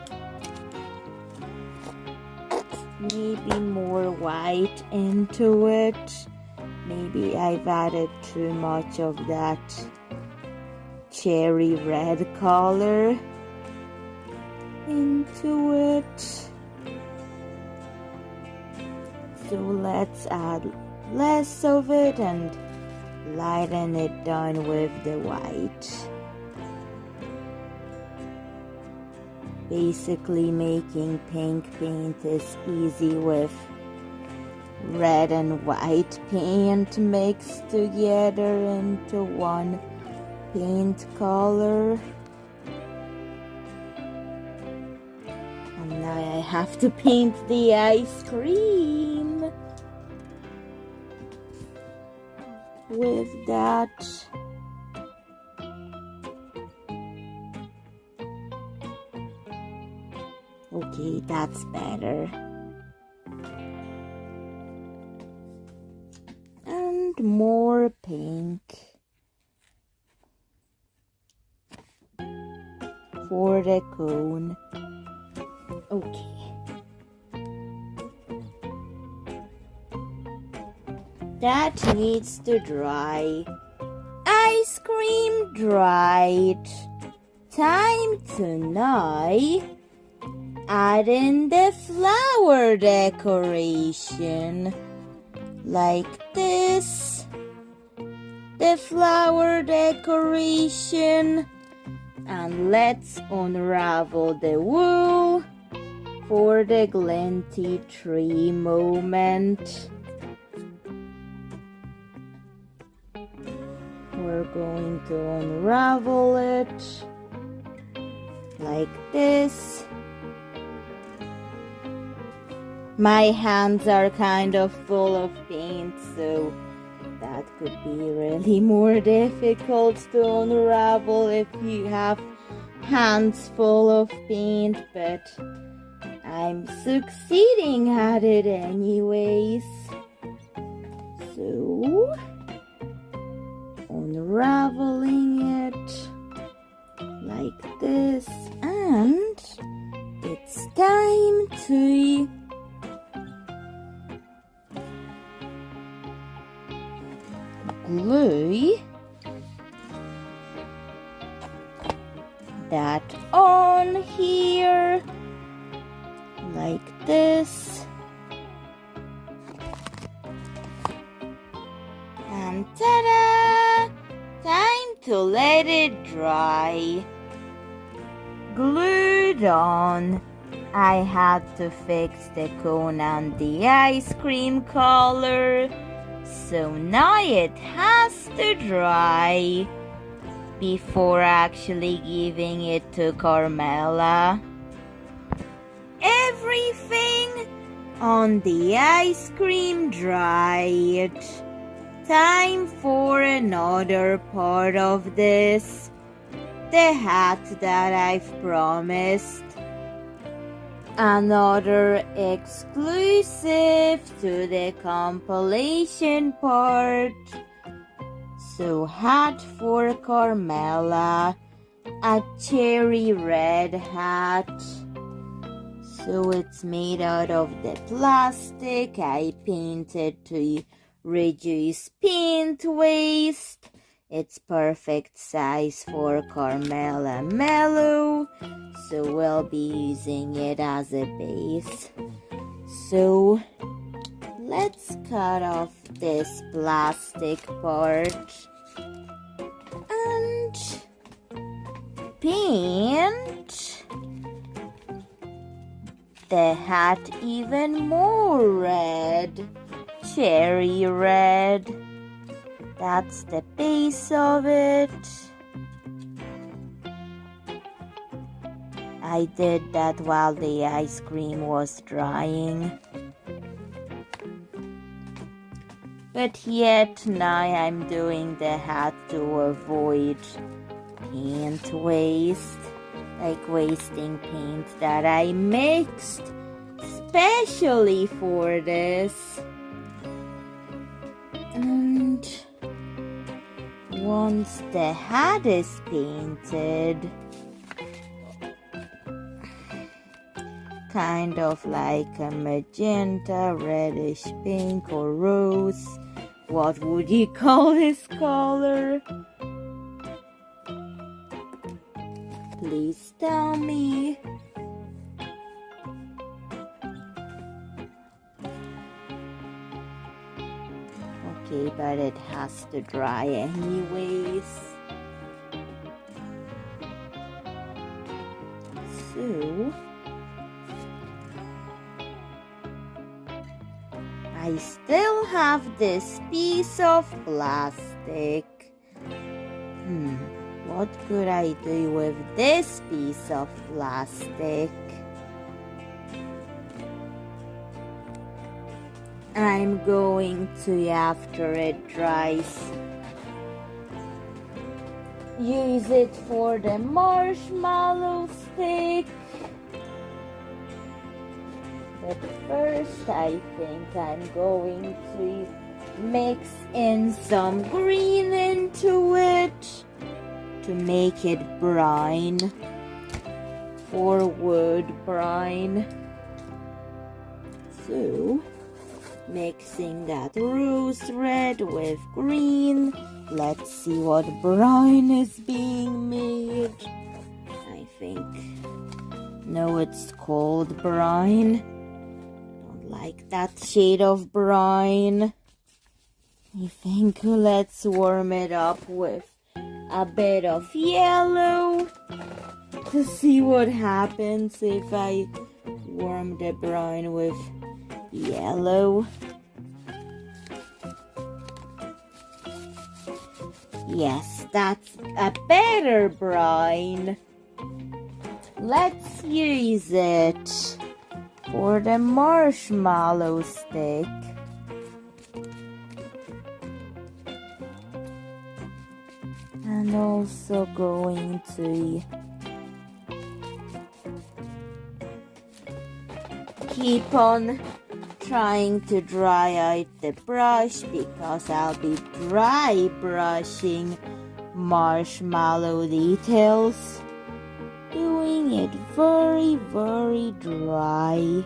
Maybe more white into it. Maybe I've added too much of that cherry red color into it. So let's add less of it and lighten it down with the white. Basically making pink paint is easy with red and white paint mixed together into one paint color. And now I have to paint the ice cream with that. Okay, that's better. And more pink for the cone. Okay. That needs to dry. Ice cream dried. Time to now add in the flower decoration. Like this. The flower decoration. And let's unravel the wool for the Glinty tree moment. We're going to unravel it like this. My hands are kind of full of paint, so that could be really more difficult to unravel if you have hands full of paint, but I'm succeeding at it anyways. So, unraveling it like this, and it's time to glue that on here like this, and ta-da! Time to let it dry. Glued on. I had to fix the cone and the ice cream color, so now it has to dry before actually giving it to Carmela. Everything on the ice cream dried. Time for another part of this. The hat that I've promised. Another exclusive to the compilation part. So hat for Carmela. A cherry red hat. So it's made out of the plastic. I painted to reduce paint waste. It's perfect size for caramel and mellow. So we'll be using it as a base. So let's cut off this plastic part and paint the hat even more red, cherry red. That's the base of it. I did that while the ice cream was drying. But yet now I'm doing the hat to avoid paint waste, like wasting paint that I mixed specially for this. And once the hat is painted, kind of like a magenta, reddish pink or rose. What would you call this color? Please tell me. Okay, but it has to dry anyways. So I still have this piece of plastic. What could I do with this piece of plastic? I'm going to, after it dries, use it for the marshmallow stick. But first, I think I'm going to mix in some green into it to make it brine, for wood brine. So, mixing that rose red with green. Let's see what brine is being made. I think, no, it's called brine. Don't like that shade of brine. I think let's warm it up with a bit of yellow to see what happens if I warm the brine with yellow. Yes, that's a better brine. Let's use it for the marshmallow stick. And also going to keep on trying to dry out the brush because I'll be dry brushing marshmallow details. Doing it very, very dry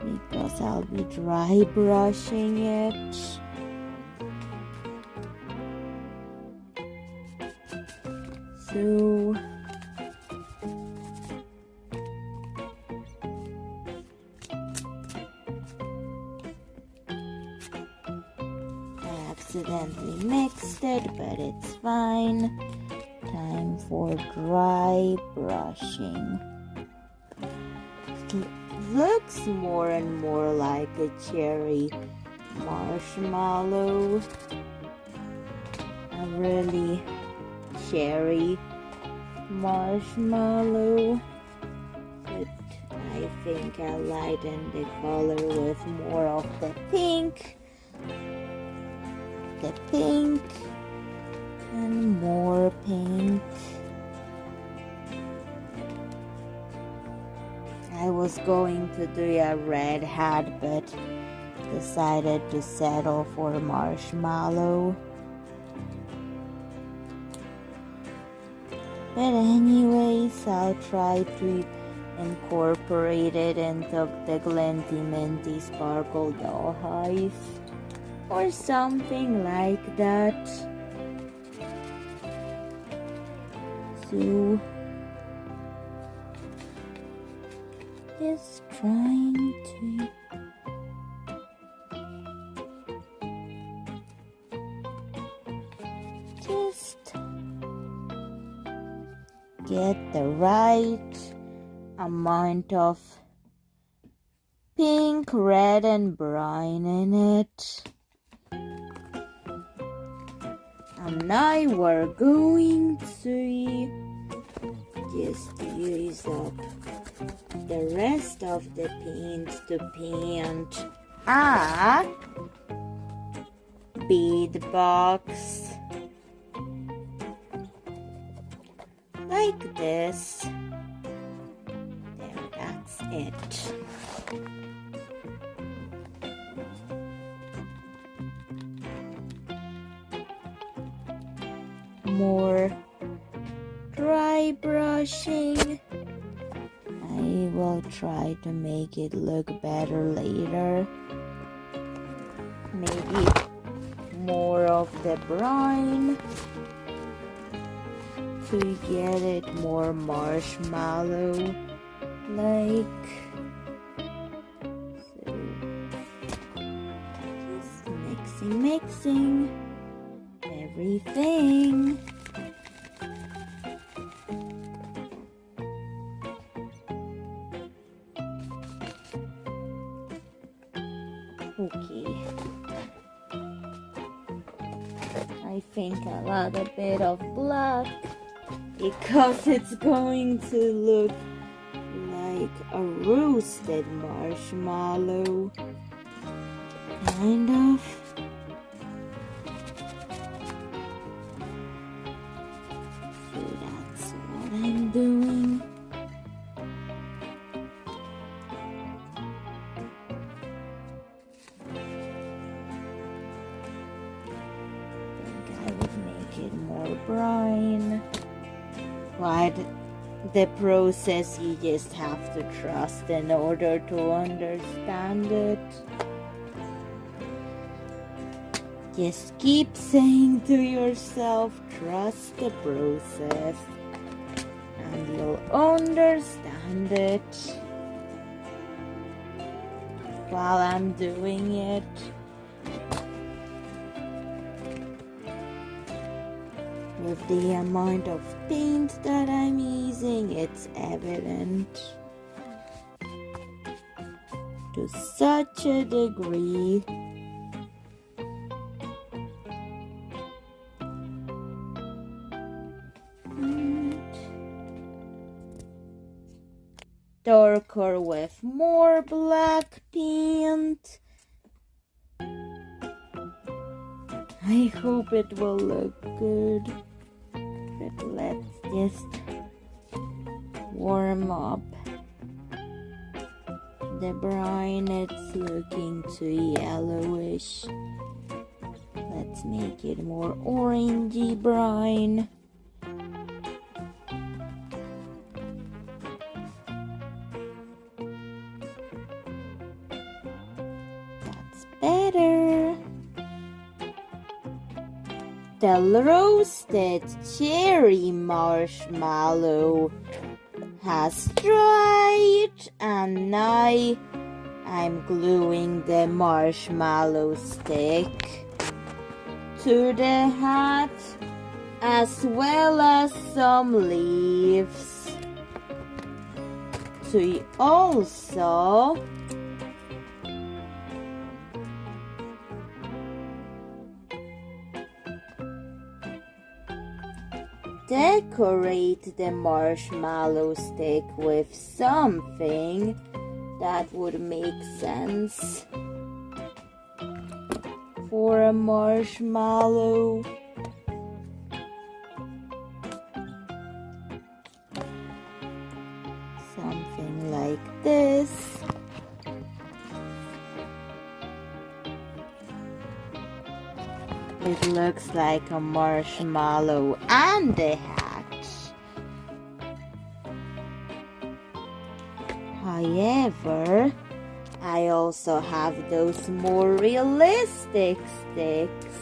because I'll be dry brushing it. So I accidentally mixed it, but it's fine. Time for dry brushing. It looks more and more like a cherry marshmallow. A really cherry marshmallow, but I think I'll lighten the color with more of the pink and more pink. I was going to do a red hat, but decided to settle for marshmallow. But anyways, I'll try to incorporate it into the Glinty Minty Sparkle Doll Hive or something like that. So just trying to get the right amount of pink, red, and brown in it. And now we're going to just use up the rest of the paint to paint a bead box like this. There, that's it. More dry brushing. I will try to make it look better later. Maybe more of the brown to get it more marshmallow like. So just mixing everything. Okay, I think I'll add a bit of black because it's going to look like a roasted marshmallow, kind of. So that's what I'm doing. More brown, but the process you just have to trust in order to understand it. Just keep saying to yourself, trust the process, and you'll understand it. While I'm doing it, with the amount of paint that I'm using, it's evident to such a degree. And darker with more black paint. I hope it will look good. But let's just warm up the brown. It's looking too yellowish. Let's make it more orangey brown. That's better. The roasted cherry marshmallow has dried, and now I'm gluing the marshmallow stick to the hat, as well as some leaves to also decorate the marshmallow stick with something that would make sense for a marshmallow. Something like this. It looks like a marshmallow and a hat. However, I also have those more realistic sticks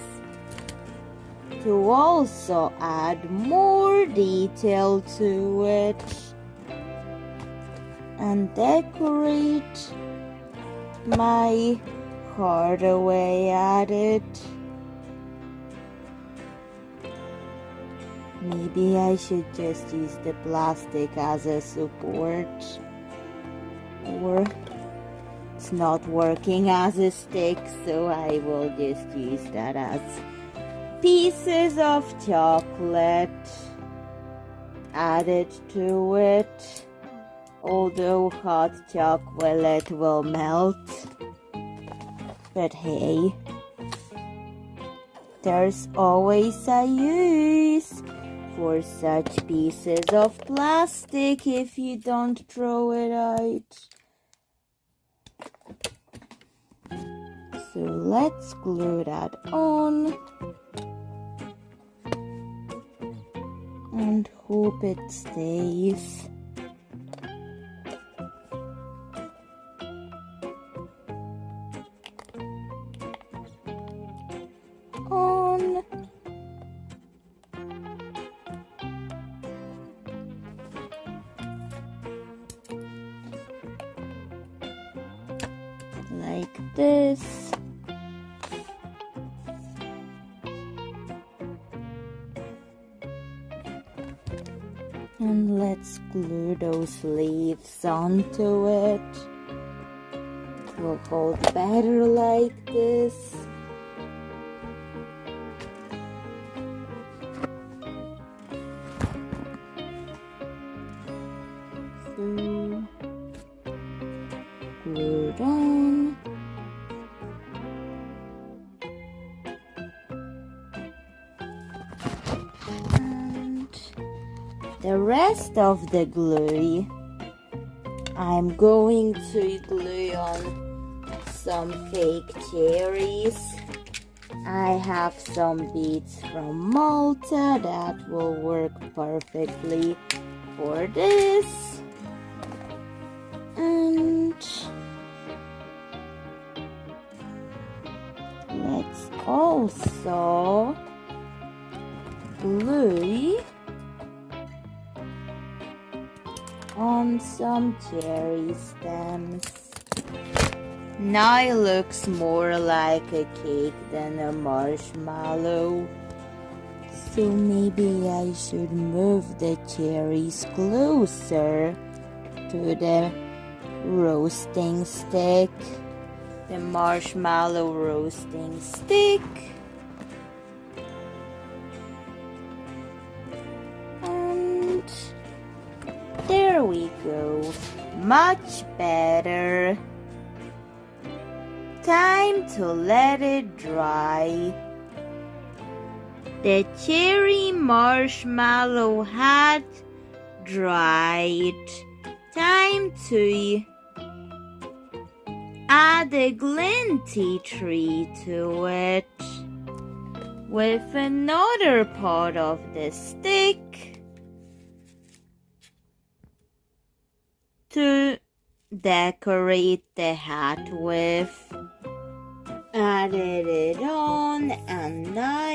to also add more detail to it and decorate my card away at it. Maybe I should just use the plastic as a support, or it's not working as a stick, so I will just use that as pieces of chocolate added to it, although hot chocolate will melt. But hey, there's always a use for such pieces of plastic if you don't throw it out. So let's glue that on and hope it stays. On. Like this. And let's glue those leaves onto it. It will hold better like this. So, glue it on. The rest of the glue, I'm going to glue on some fake cherries. I have some beads from Malta that will work perfectly for this. And let's also glue on some cherry stems. Now it looks more like a cake than a marshmallow. So maybe I should move the cherries closer to the roasting stick. The marshmallow roasting stick. And there we go. Much better. Time to let it dry. The cherry marshmallow had dried. Time to add a Glinty tree to it with another part of the stick to decorate the hat with. Added it on, and now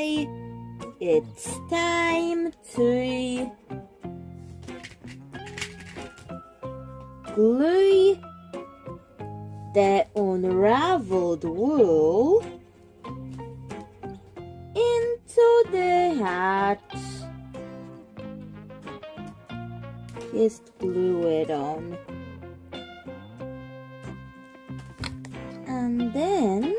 it's time to glue the unraveled wool into the hat. Just glue it on. And then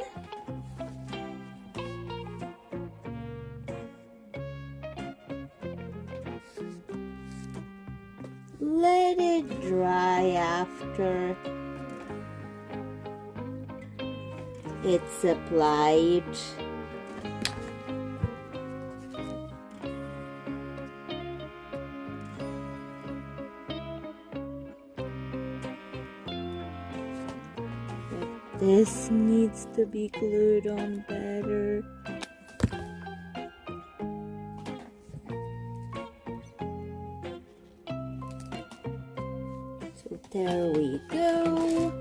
let it dry after it's applied. But this needs to be glued on better. So There we go.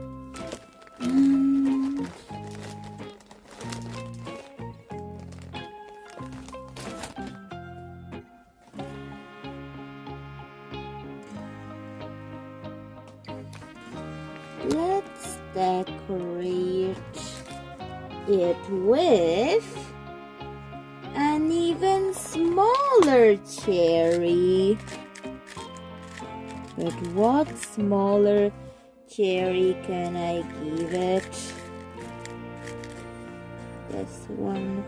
And let's decorate it with an even smaller cherry. But what smaller cherry can I give it? This one.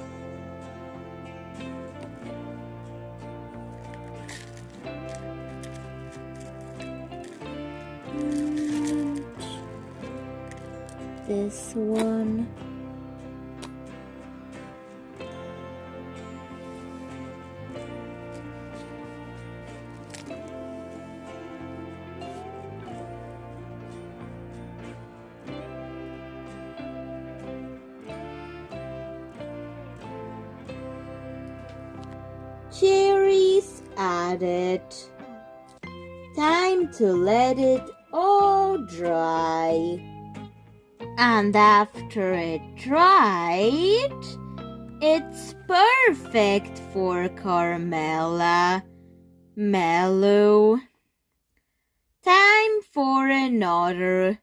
And this one. Cherries added. Time to let it all dry. And after it dried, it's perfect for Carmela. Mellow. Time for another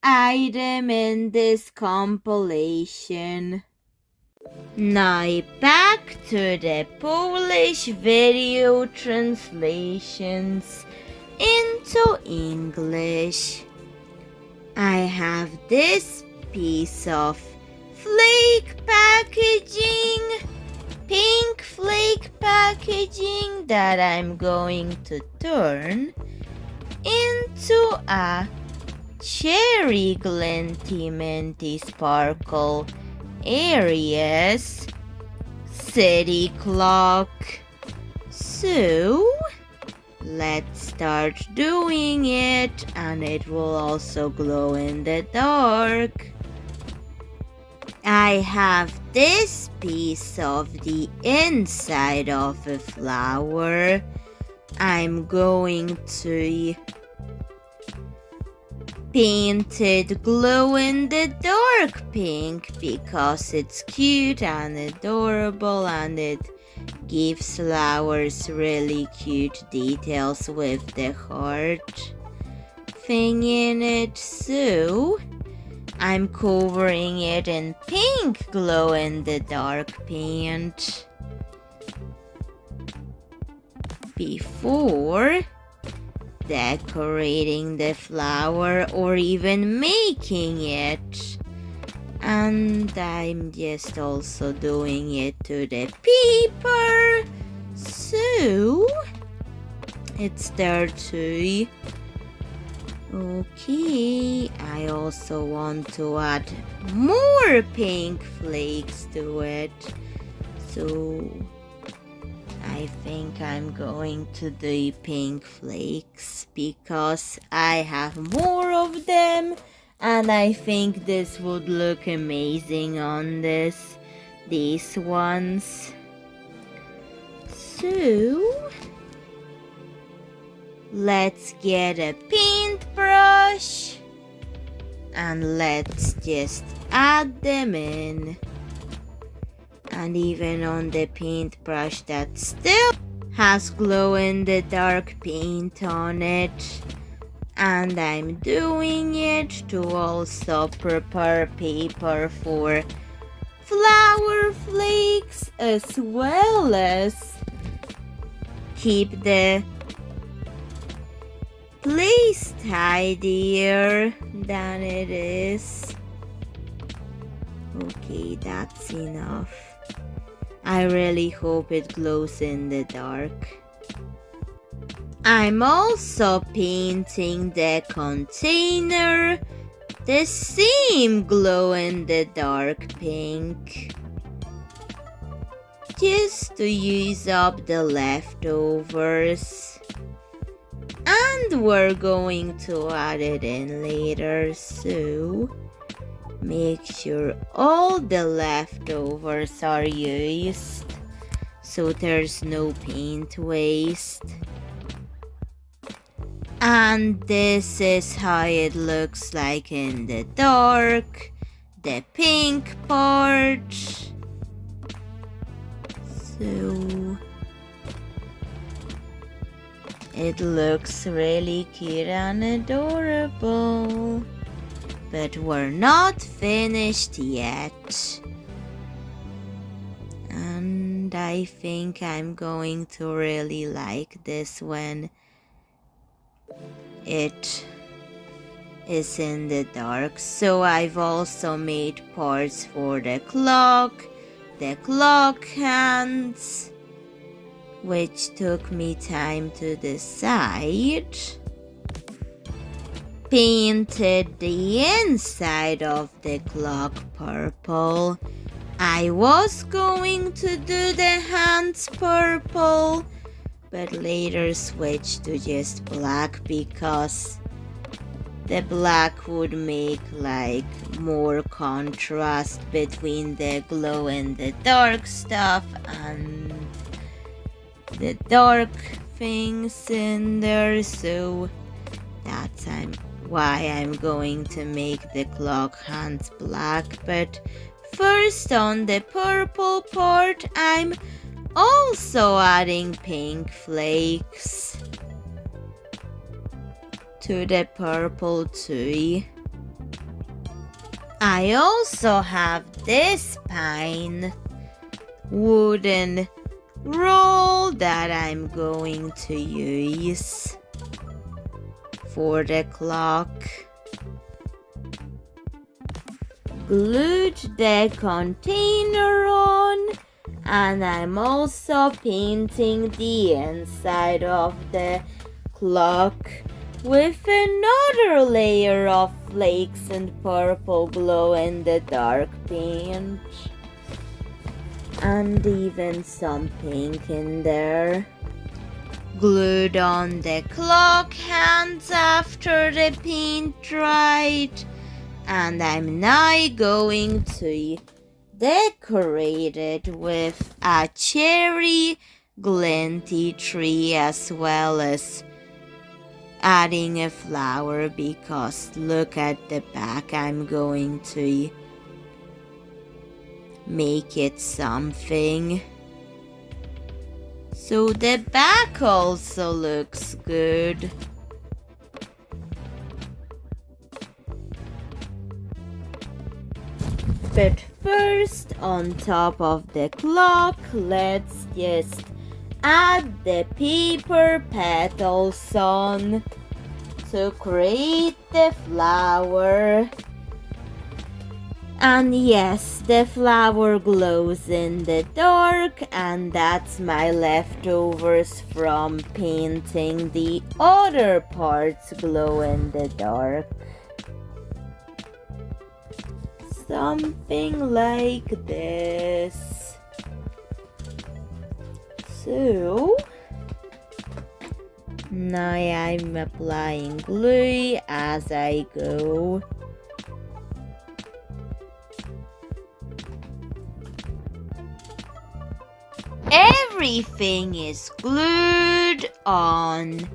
item in this compilation. Now back to the Polish video translations into English. I have this piece of flake packaging, pink flake packaging that I'm going to turn into a cherry Glinty Minty Sparkle Aries city clock. So let's start doing it, and it will also glow in the dark. I have this piece of the inside of a flower. I'm going to paint it glow in the dark pink because it's cute and adorable, and it gives flowers really cute details with the heart thing in it. So I'm covering it in pink glow in the dark paint before decorating the flower or even making it. And I'm just also doing it to the paper, so it's there too. Okay, I also want to add more pink flakes to it, so I think I'm going to do pink flakes because I have more of them, and I think this would look amazing on these ones. So let's get a paintbrush and let's just add them in. And even on the paintbrush that still has glow in the dark paint on it. And I'm doing it to also prepare paper for flower flakes, as well as keep the place tidier than it is. Okay, that's enough. I really hope it glows in the dark. I'm also painting the container the same glow in the dark pink, just to use up the leftovers. And we're going to add it in later, so make sure all the leftovers are used so there's no paint waste. And this is how it looks like in the dark, the pink part. So it looks really cute and adorable. But we're not finished yet. And I think I'm going to really like this when it is in the dark. So I've also made parts for the clock hands, which took me time to decide. Painted the inside of the clock purple. I was going to do the hands purple, but later switched to just black because the black would make like more contrast between the glow and the dark stuff and the dark things in there. So that's why I'm going to make the clock hands black. But first, on the purple part, I'm also adding pink flakes to the purple too. I also have this pine wooden roll that I'm going to use for the clock. Glued the container on, and I'm also painting the inside of the clock with another layer of flakes and purple glow in the dark paint, and even some pink in there. Glued on the clock hands after the paint dried, and I'm now going to decorate it with a cherry glinty tree, as well as adding a flower, because look at the back, I'm going to make it something. So the back also looks good. But first, on top of the clock, let's just add the paper petals on to create the flower. And yes, the flower glows in the dark, and that's my leftovers from painting the other parts glow in the dark. Something like this. So now I'm applying glue as I go. Everything is glued on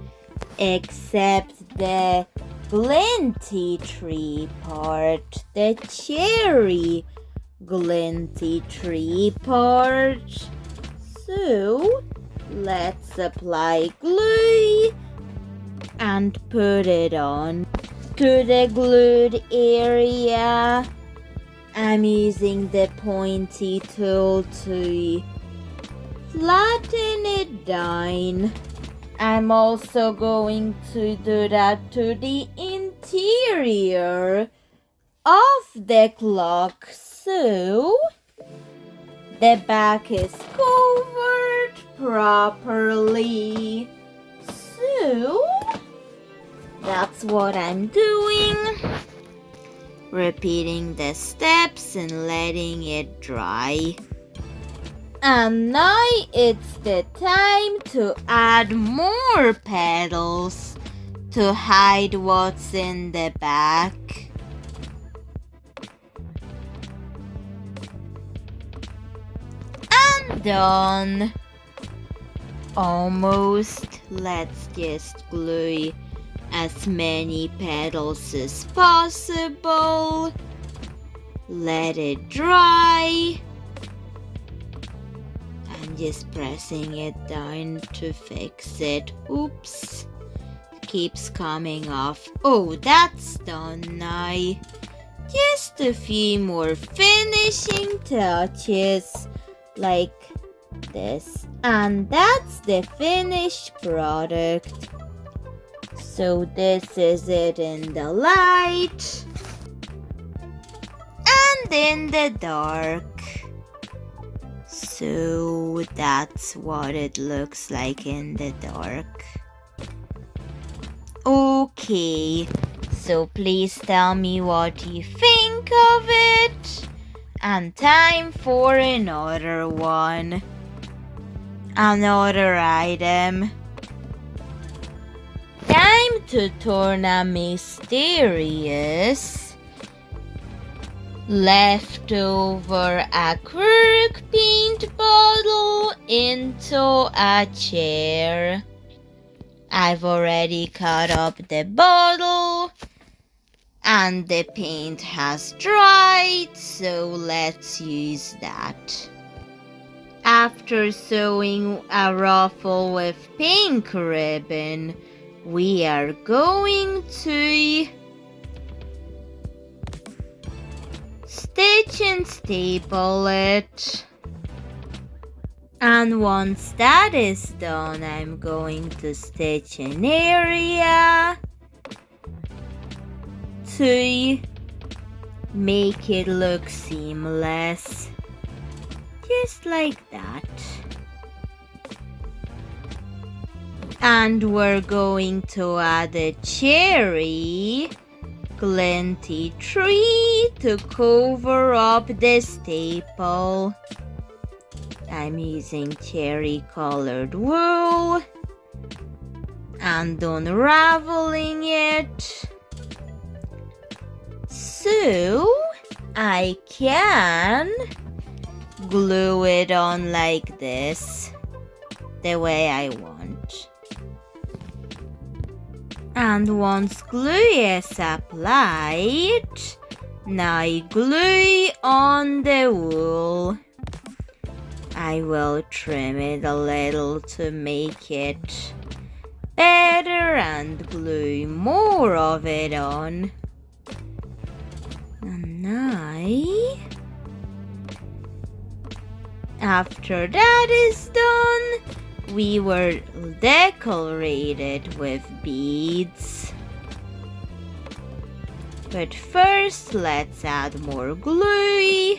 except the Glinty tree part, the cherry Glinty tree part. So let's apply glue and put it on to the glued area. I'm using the pointy tool to flatten it down. I'm also going to do that to the interior of the clock, so the back is covered properly. So that's what I'm doing. Repeating the steps and letting it dry. And now it's the time to add more petals to hide what's in the back. And done. Almost. Let's just glue as many petals as possible. Let it dry. I'm just pressing it down to fix it. Oops. Keeps coming off. Oh, that's done now. Just a few more finishing touches like this. And that's the finished product. So this is it in the light and in the dark. So that's what it looks like in the dark. Okay, so please tell me what you think of it. And time for another one. Another item. Time to turn a mysterious leftover acrylic paint bottle into a chair. I've already cut up the bottle and the paint has dried, so let's use that. After sewing a ruffle with pink ribbon, we are going to stitch and staple it. And once that is done, I'm going to stitch an area to make it look seamless. Just like that. And we're going to add a cherry Glinty tree to cover up the staple. I'm using cherry colored wool and unraveling it so I can glue it on like this, the way I want. And once glue is applied, now glue on the wool. I will trim it a little to make it better and glue more of it on. And now, after that is done, we will decorate it with beads. But first, let's add more glue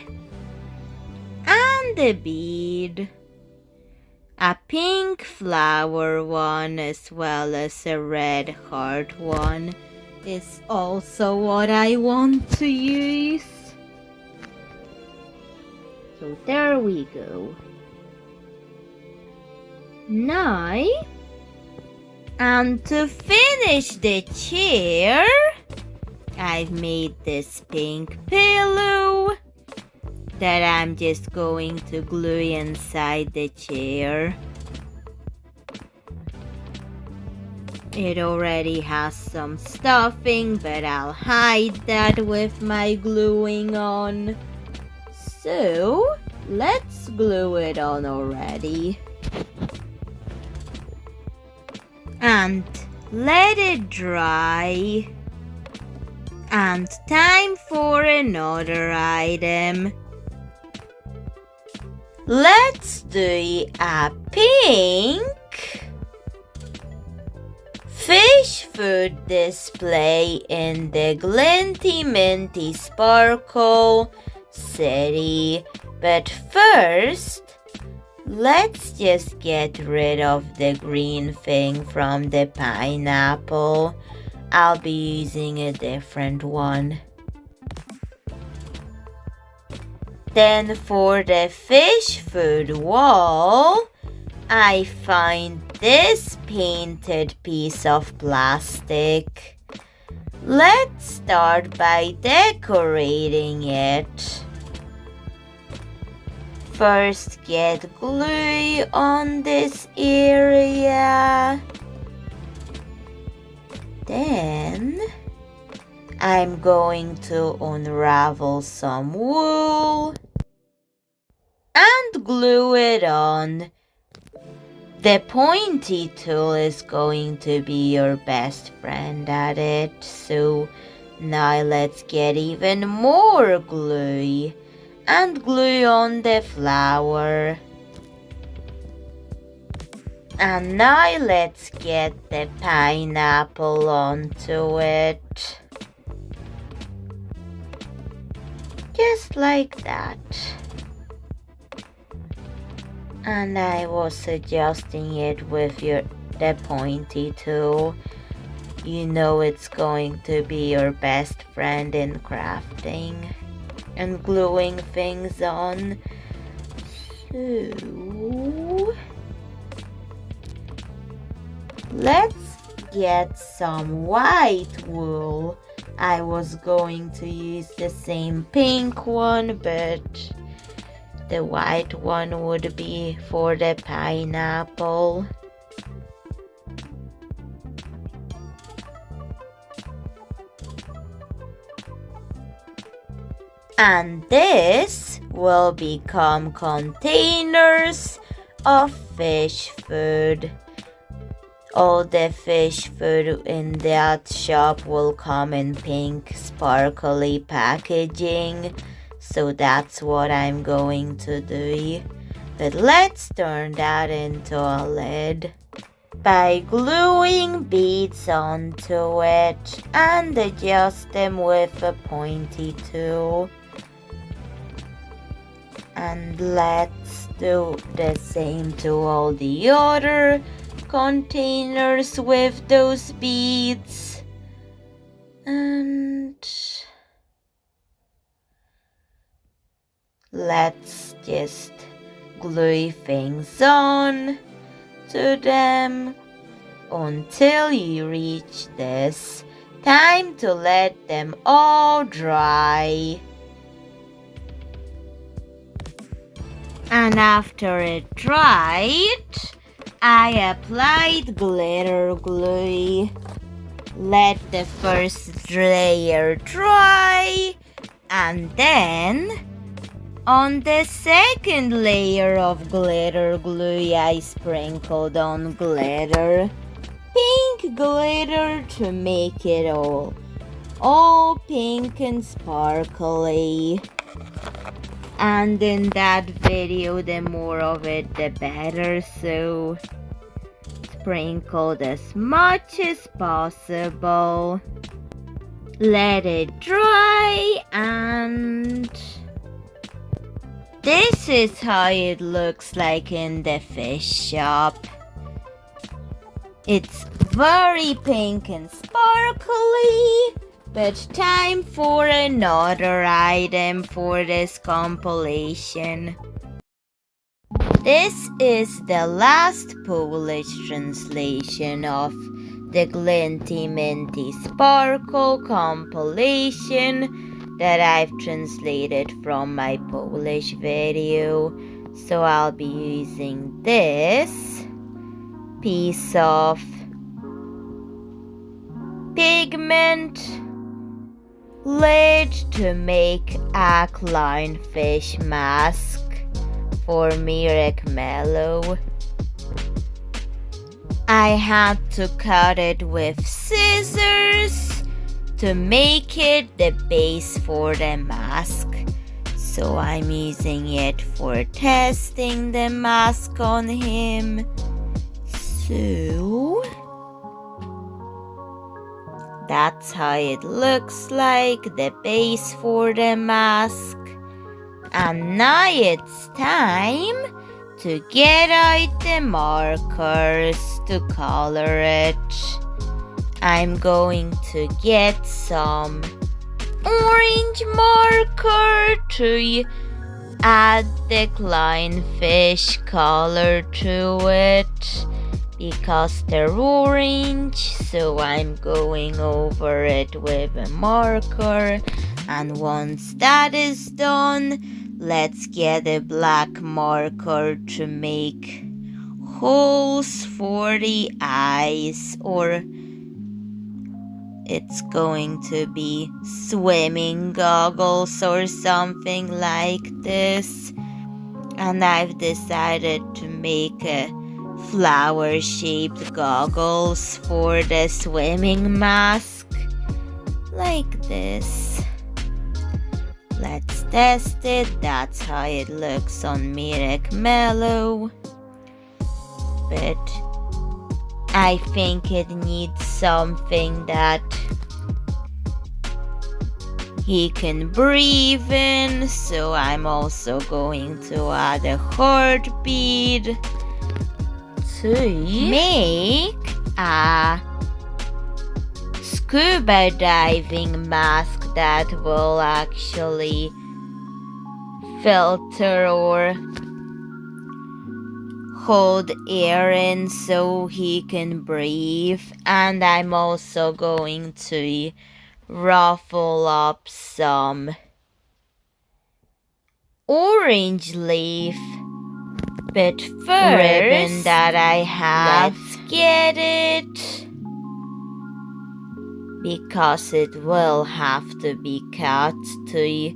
and the bead. A pink flower one as well as a red heart one is also what I want to use. So there we go. Now, and to finish the chair, I've made this pink pillow that I'm just going to glue inside the chair. It already has some stuffing, but I'll hide that with my gluing on. So, let's glue it on already. And let it dry. And time for another item. Let's do a pink fish food display in the Glinty Minty Sparkle City. But first, let's just get rid of the green thing from the pineapple. I'll be using a different one. Then for the fish food wall, I find this painted piece of plastic. Let's start by decorating it. First, get glue on this area. then I'm going to unravel some wool and glue it on. The pointy tool is going to be your best friend at it, so now let's get even more glue and glue on the flower. And now let's get the pineapple onto it. Just like that. And I was adjusting it with the pointy tool. You know it's going to be your best friend in crafting and gluing things on. So let's get some white wool. I was going to use the same pink one, but the white one would be for the pineapple. And this will become containers of fish food. All the fish food in that shop will come in pink sparkly packaging. So that's what I'm going to do. But let's turn that into a lid by gluing beads onto it and adjust them with a pointy tool. And let's do the same to all the other containers with those beads. And let's just glue things on to them until you reach this. Time to let them all dry. And after it dried, I applied glitter glue. Let the first layer dry, and then on the second layer of glitter glue, I sprinkled on glitter. Pink glitter to make it all pink and sparkly. And in that video, the more of it, the better. So sprinkled as much as possible. Let it dry, and this is how it looks like in the fish shop. It's very pink and sparkly. But time for another item for this compilation. This is the last Polish translation of the Glinty Minty Sparkle compilation that I've translated from my Polish video. So I'll be using this piece of pigment lid to make a clownfish mask for Mirek Mellow. I had to cut it with scissors to make it the base for the mask. So I'm using it for testing the mask on him. So that's how it looks like, the base for the mask. And now it's time to get out the markers to color it. I'm going to get some orange marker to add the clownfish color to it, because they're orange, so I'm going over it with a marker. And once that is done, let's get a black marker to make holes for the eyes, or it's going to be swimming goggles or something like this. And I've decided to make a flower-shaped goggles for the swimming mask. Like this. Let's test it. That's how it looks on Marshmallow. But I think it needs something that he can breathe in, so I'm also going to add a heartbeat to make a scuba diving mask that will actually filter or hold air in so he can breathe. And I'm also going to ruffle up some orange leaf. But first, ribbon that I have, let's get it. Because it will have to be cut to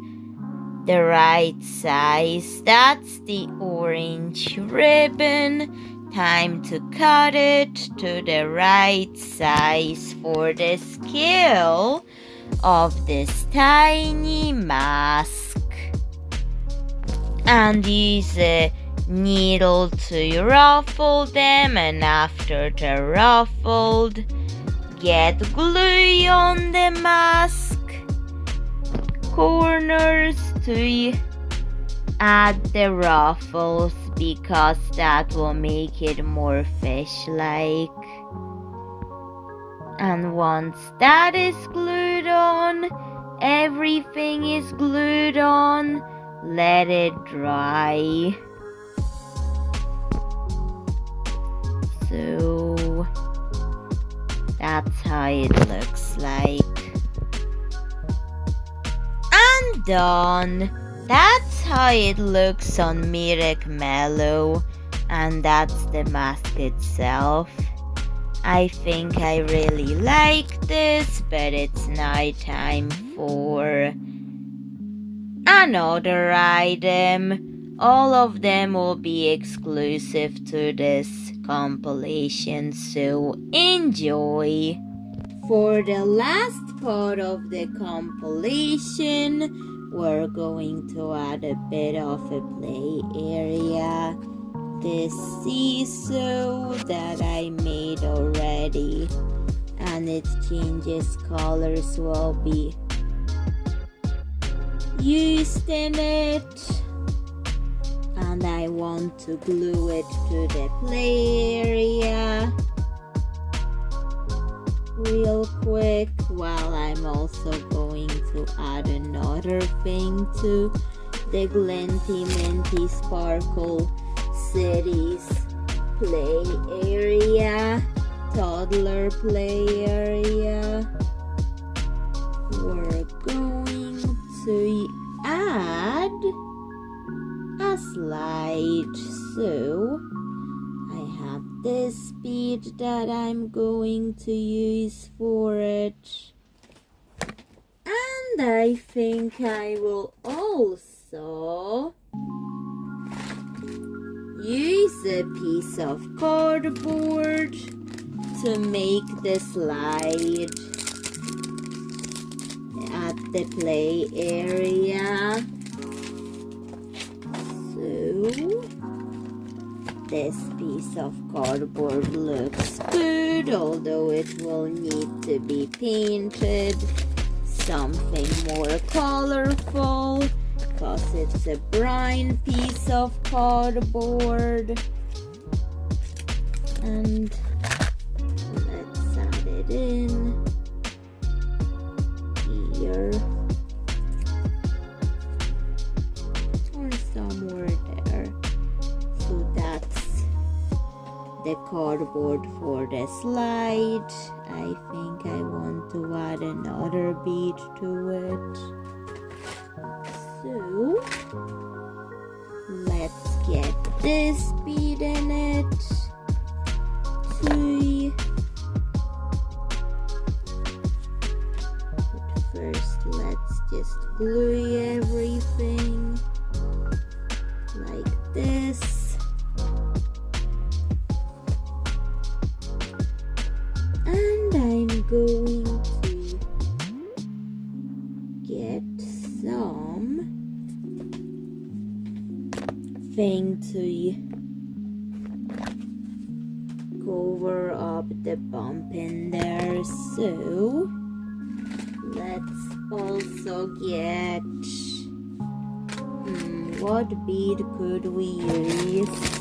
the right size. That's the orange ribbon. Time to cut it to the right size for the scale of this tiny mask. And use a needle to ruffle them, and after they're ruffled, get glue on the mask corners to add the ruffles, because that will make it more fish-like. And once that is glued on, everything is glued on, let it dry. So that's how it looks like. And done. That's how it looks on Marshmallow. And that's the mask itself. I think I really like this, but it's night time for another item. All of them will be exclusive to this compilation, so enjoy. For the last part of the compilation, we're going to add a bit of a play area. This seesaw that I made already, and it changes colors will be used in it. And I want to glue it to the play area real quick, while I'm also going to add another thing to the Glinty Minty Sparkle Cities play area, toddler play area. We're going to add a slide. So I have this bead that I'm going to use for it, and I think I will also use a piece of cardboard to make the slide at the play area. So this piece of cardboard looks good, although it will need to be painted something more colorful, because it's a brown piece of cardboard. And let's add it in here or somewhere there. So that's the cardboard for the slide. I think I want to add another bead to it. So let's get this bead in it. 2, thing to cover up the bump in there. So let's also get what bead could we use?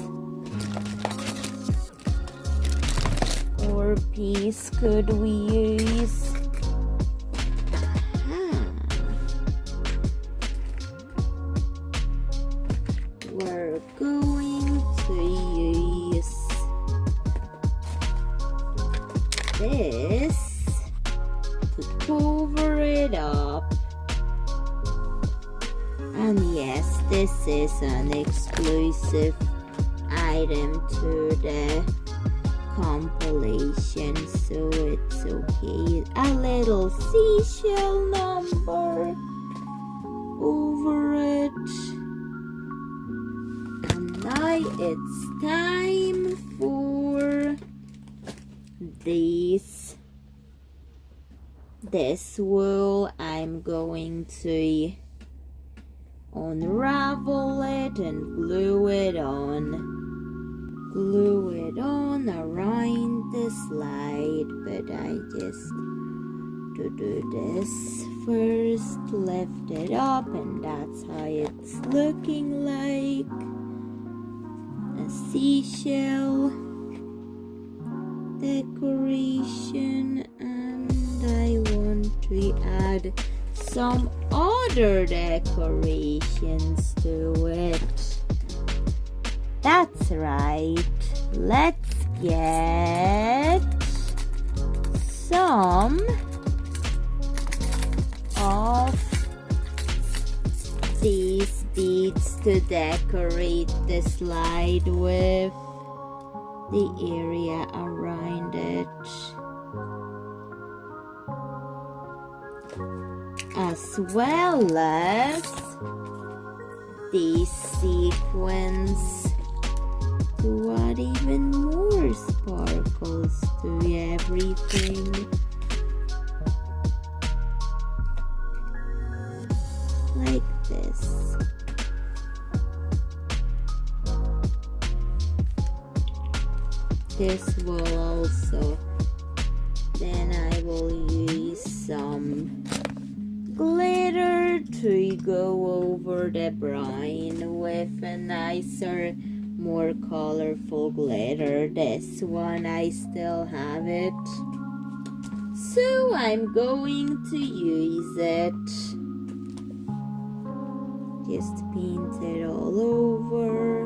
Or piece could we use? We're going to use this to cover it up. And yes, this is an exclusive item to the compilation, so it's okay. A little seashell number over it. And now it's time for this wool. I'm going to unravel it and glue it on around the slide, but I just do this first, lift it up, and that's how it's looking like. A seashell decoration, and I want to add some other decorations to it. That's right. Let's get some of these beads to decorate the slide with, the area around it, as well as these sequins to add even more sparkles to everything. Like this. This will also, then I will use some glitter to go over the brine with a nicer, more colorful glitter. This one I still have it, so I'm going to use it. Just paint it all over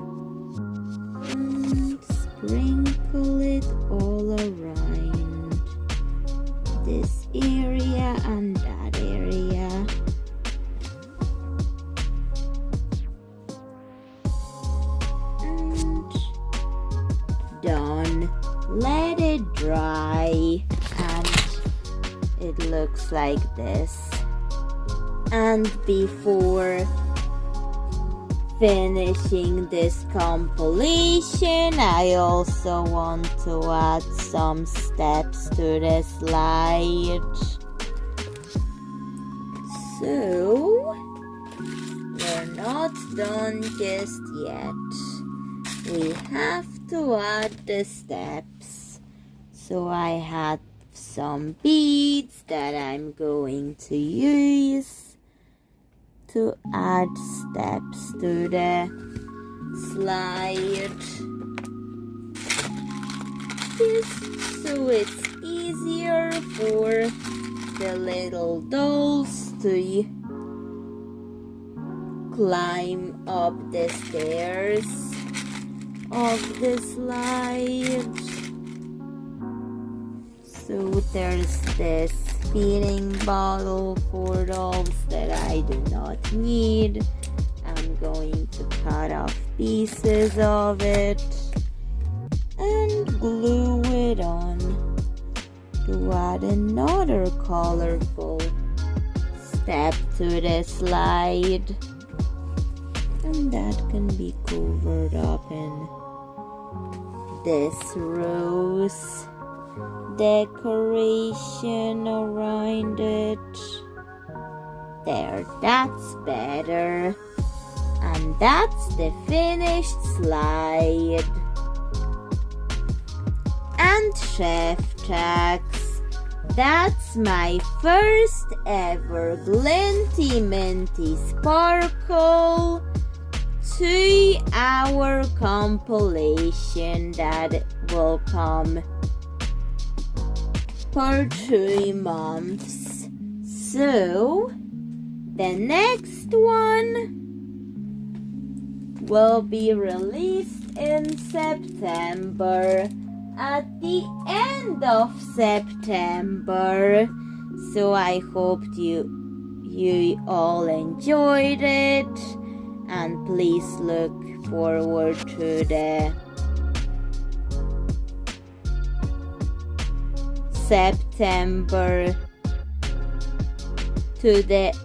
and sprinkle it all around this area and that area. And done. Let it dry, and it looks like this. And before finishing this compilation, I also want to add some steps to the slide. So we're not done just yet. We have to add the steps. So I had some beads that I'm going to use to add steps to the slide, just so it's easier for the little dolls to climb up the stairs of the slide. So there's this feeding bottle for dolls that I do not need. I'm going to cut off pieces of it and glue it on to add another colorful step to the slide, and that can be covered up in this rose decoration around it. There, that's better. And that's the finished slide. And chef checks. That's my first ever Glinty Minty Sparkle 2-hour compilation that will come for 3 months. So the next one will be released in September, at the end of September. So I hope you all enjoyed it, and please look forward to the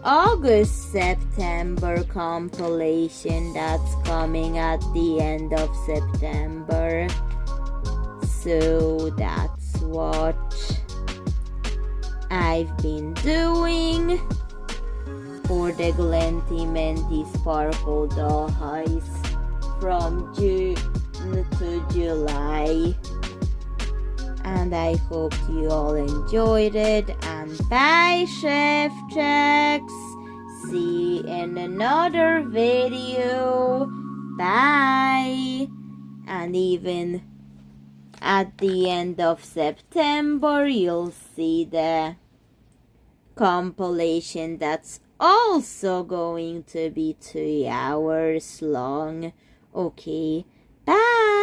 August-September compilation that's coming at the end of September. So that's what I've been doing for the Glinty Minty Sparkle doll eyes from June to July. And I hope you all enjoyed it. And bye, Chef Checks. See you in another video. Bye. And even at the end of September, you'll see the compilation that's also going to be 2 hours long. Okay, bye.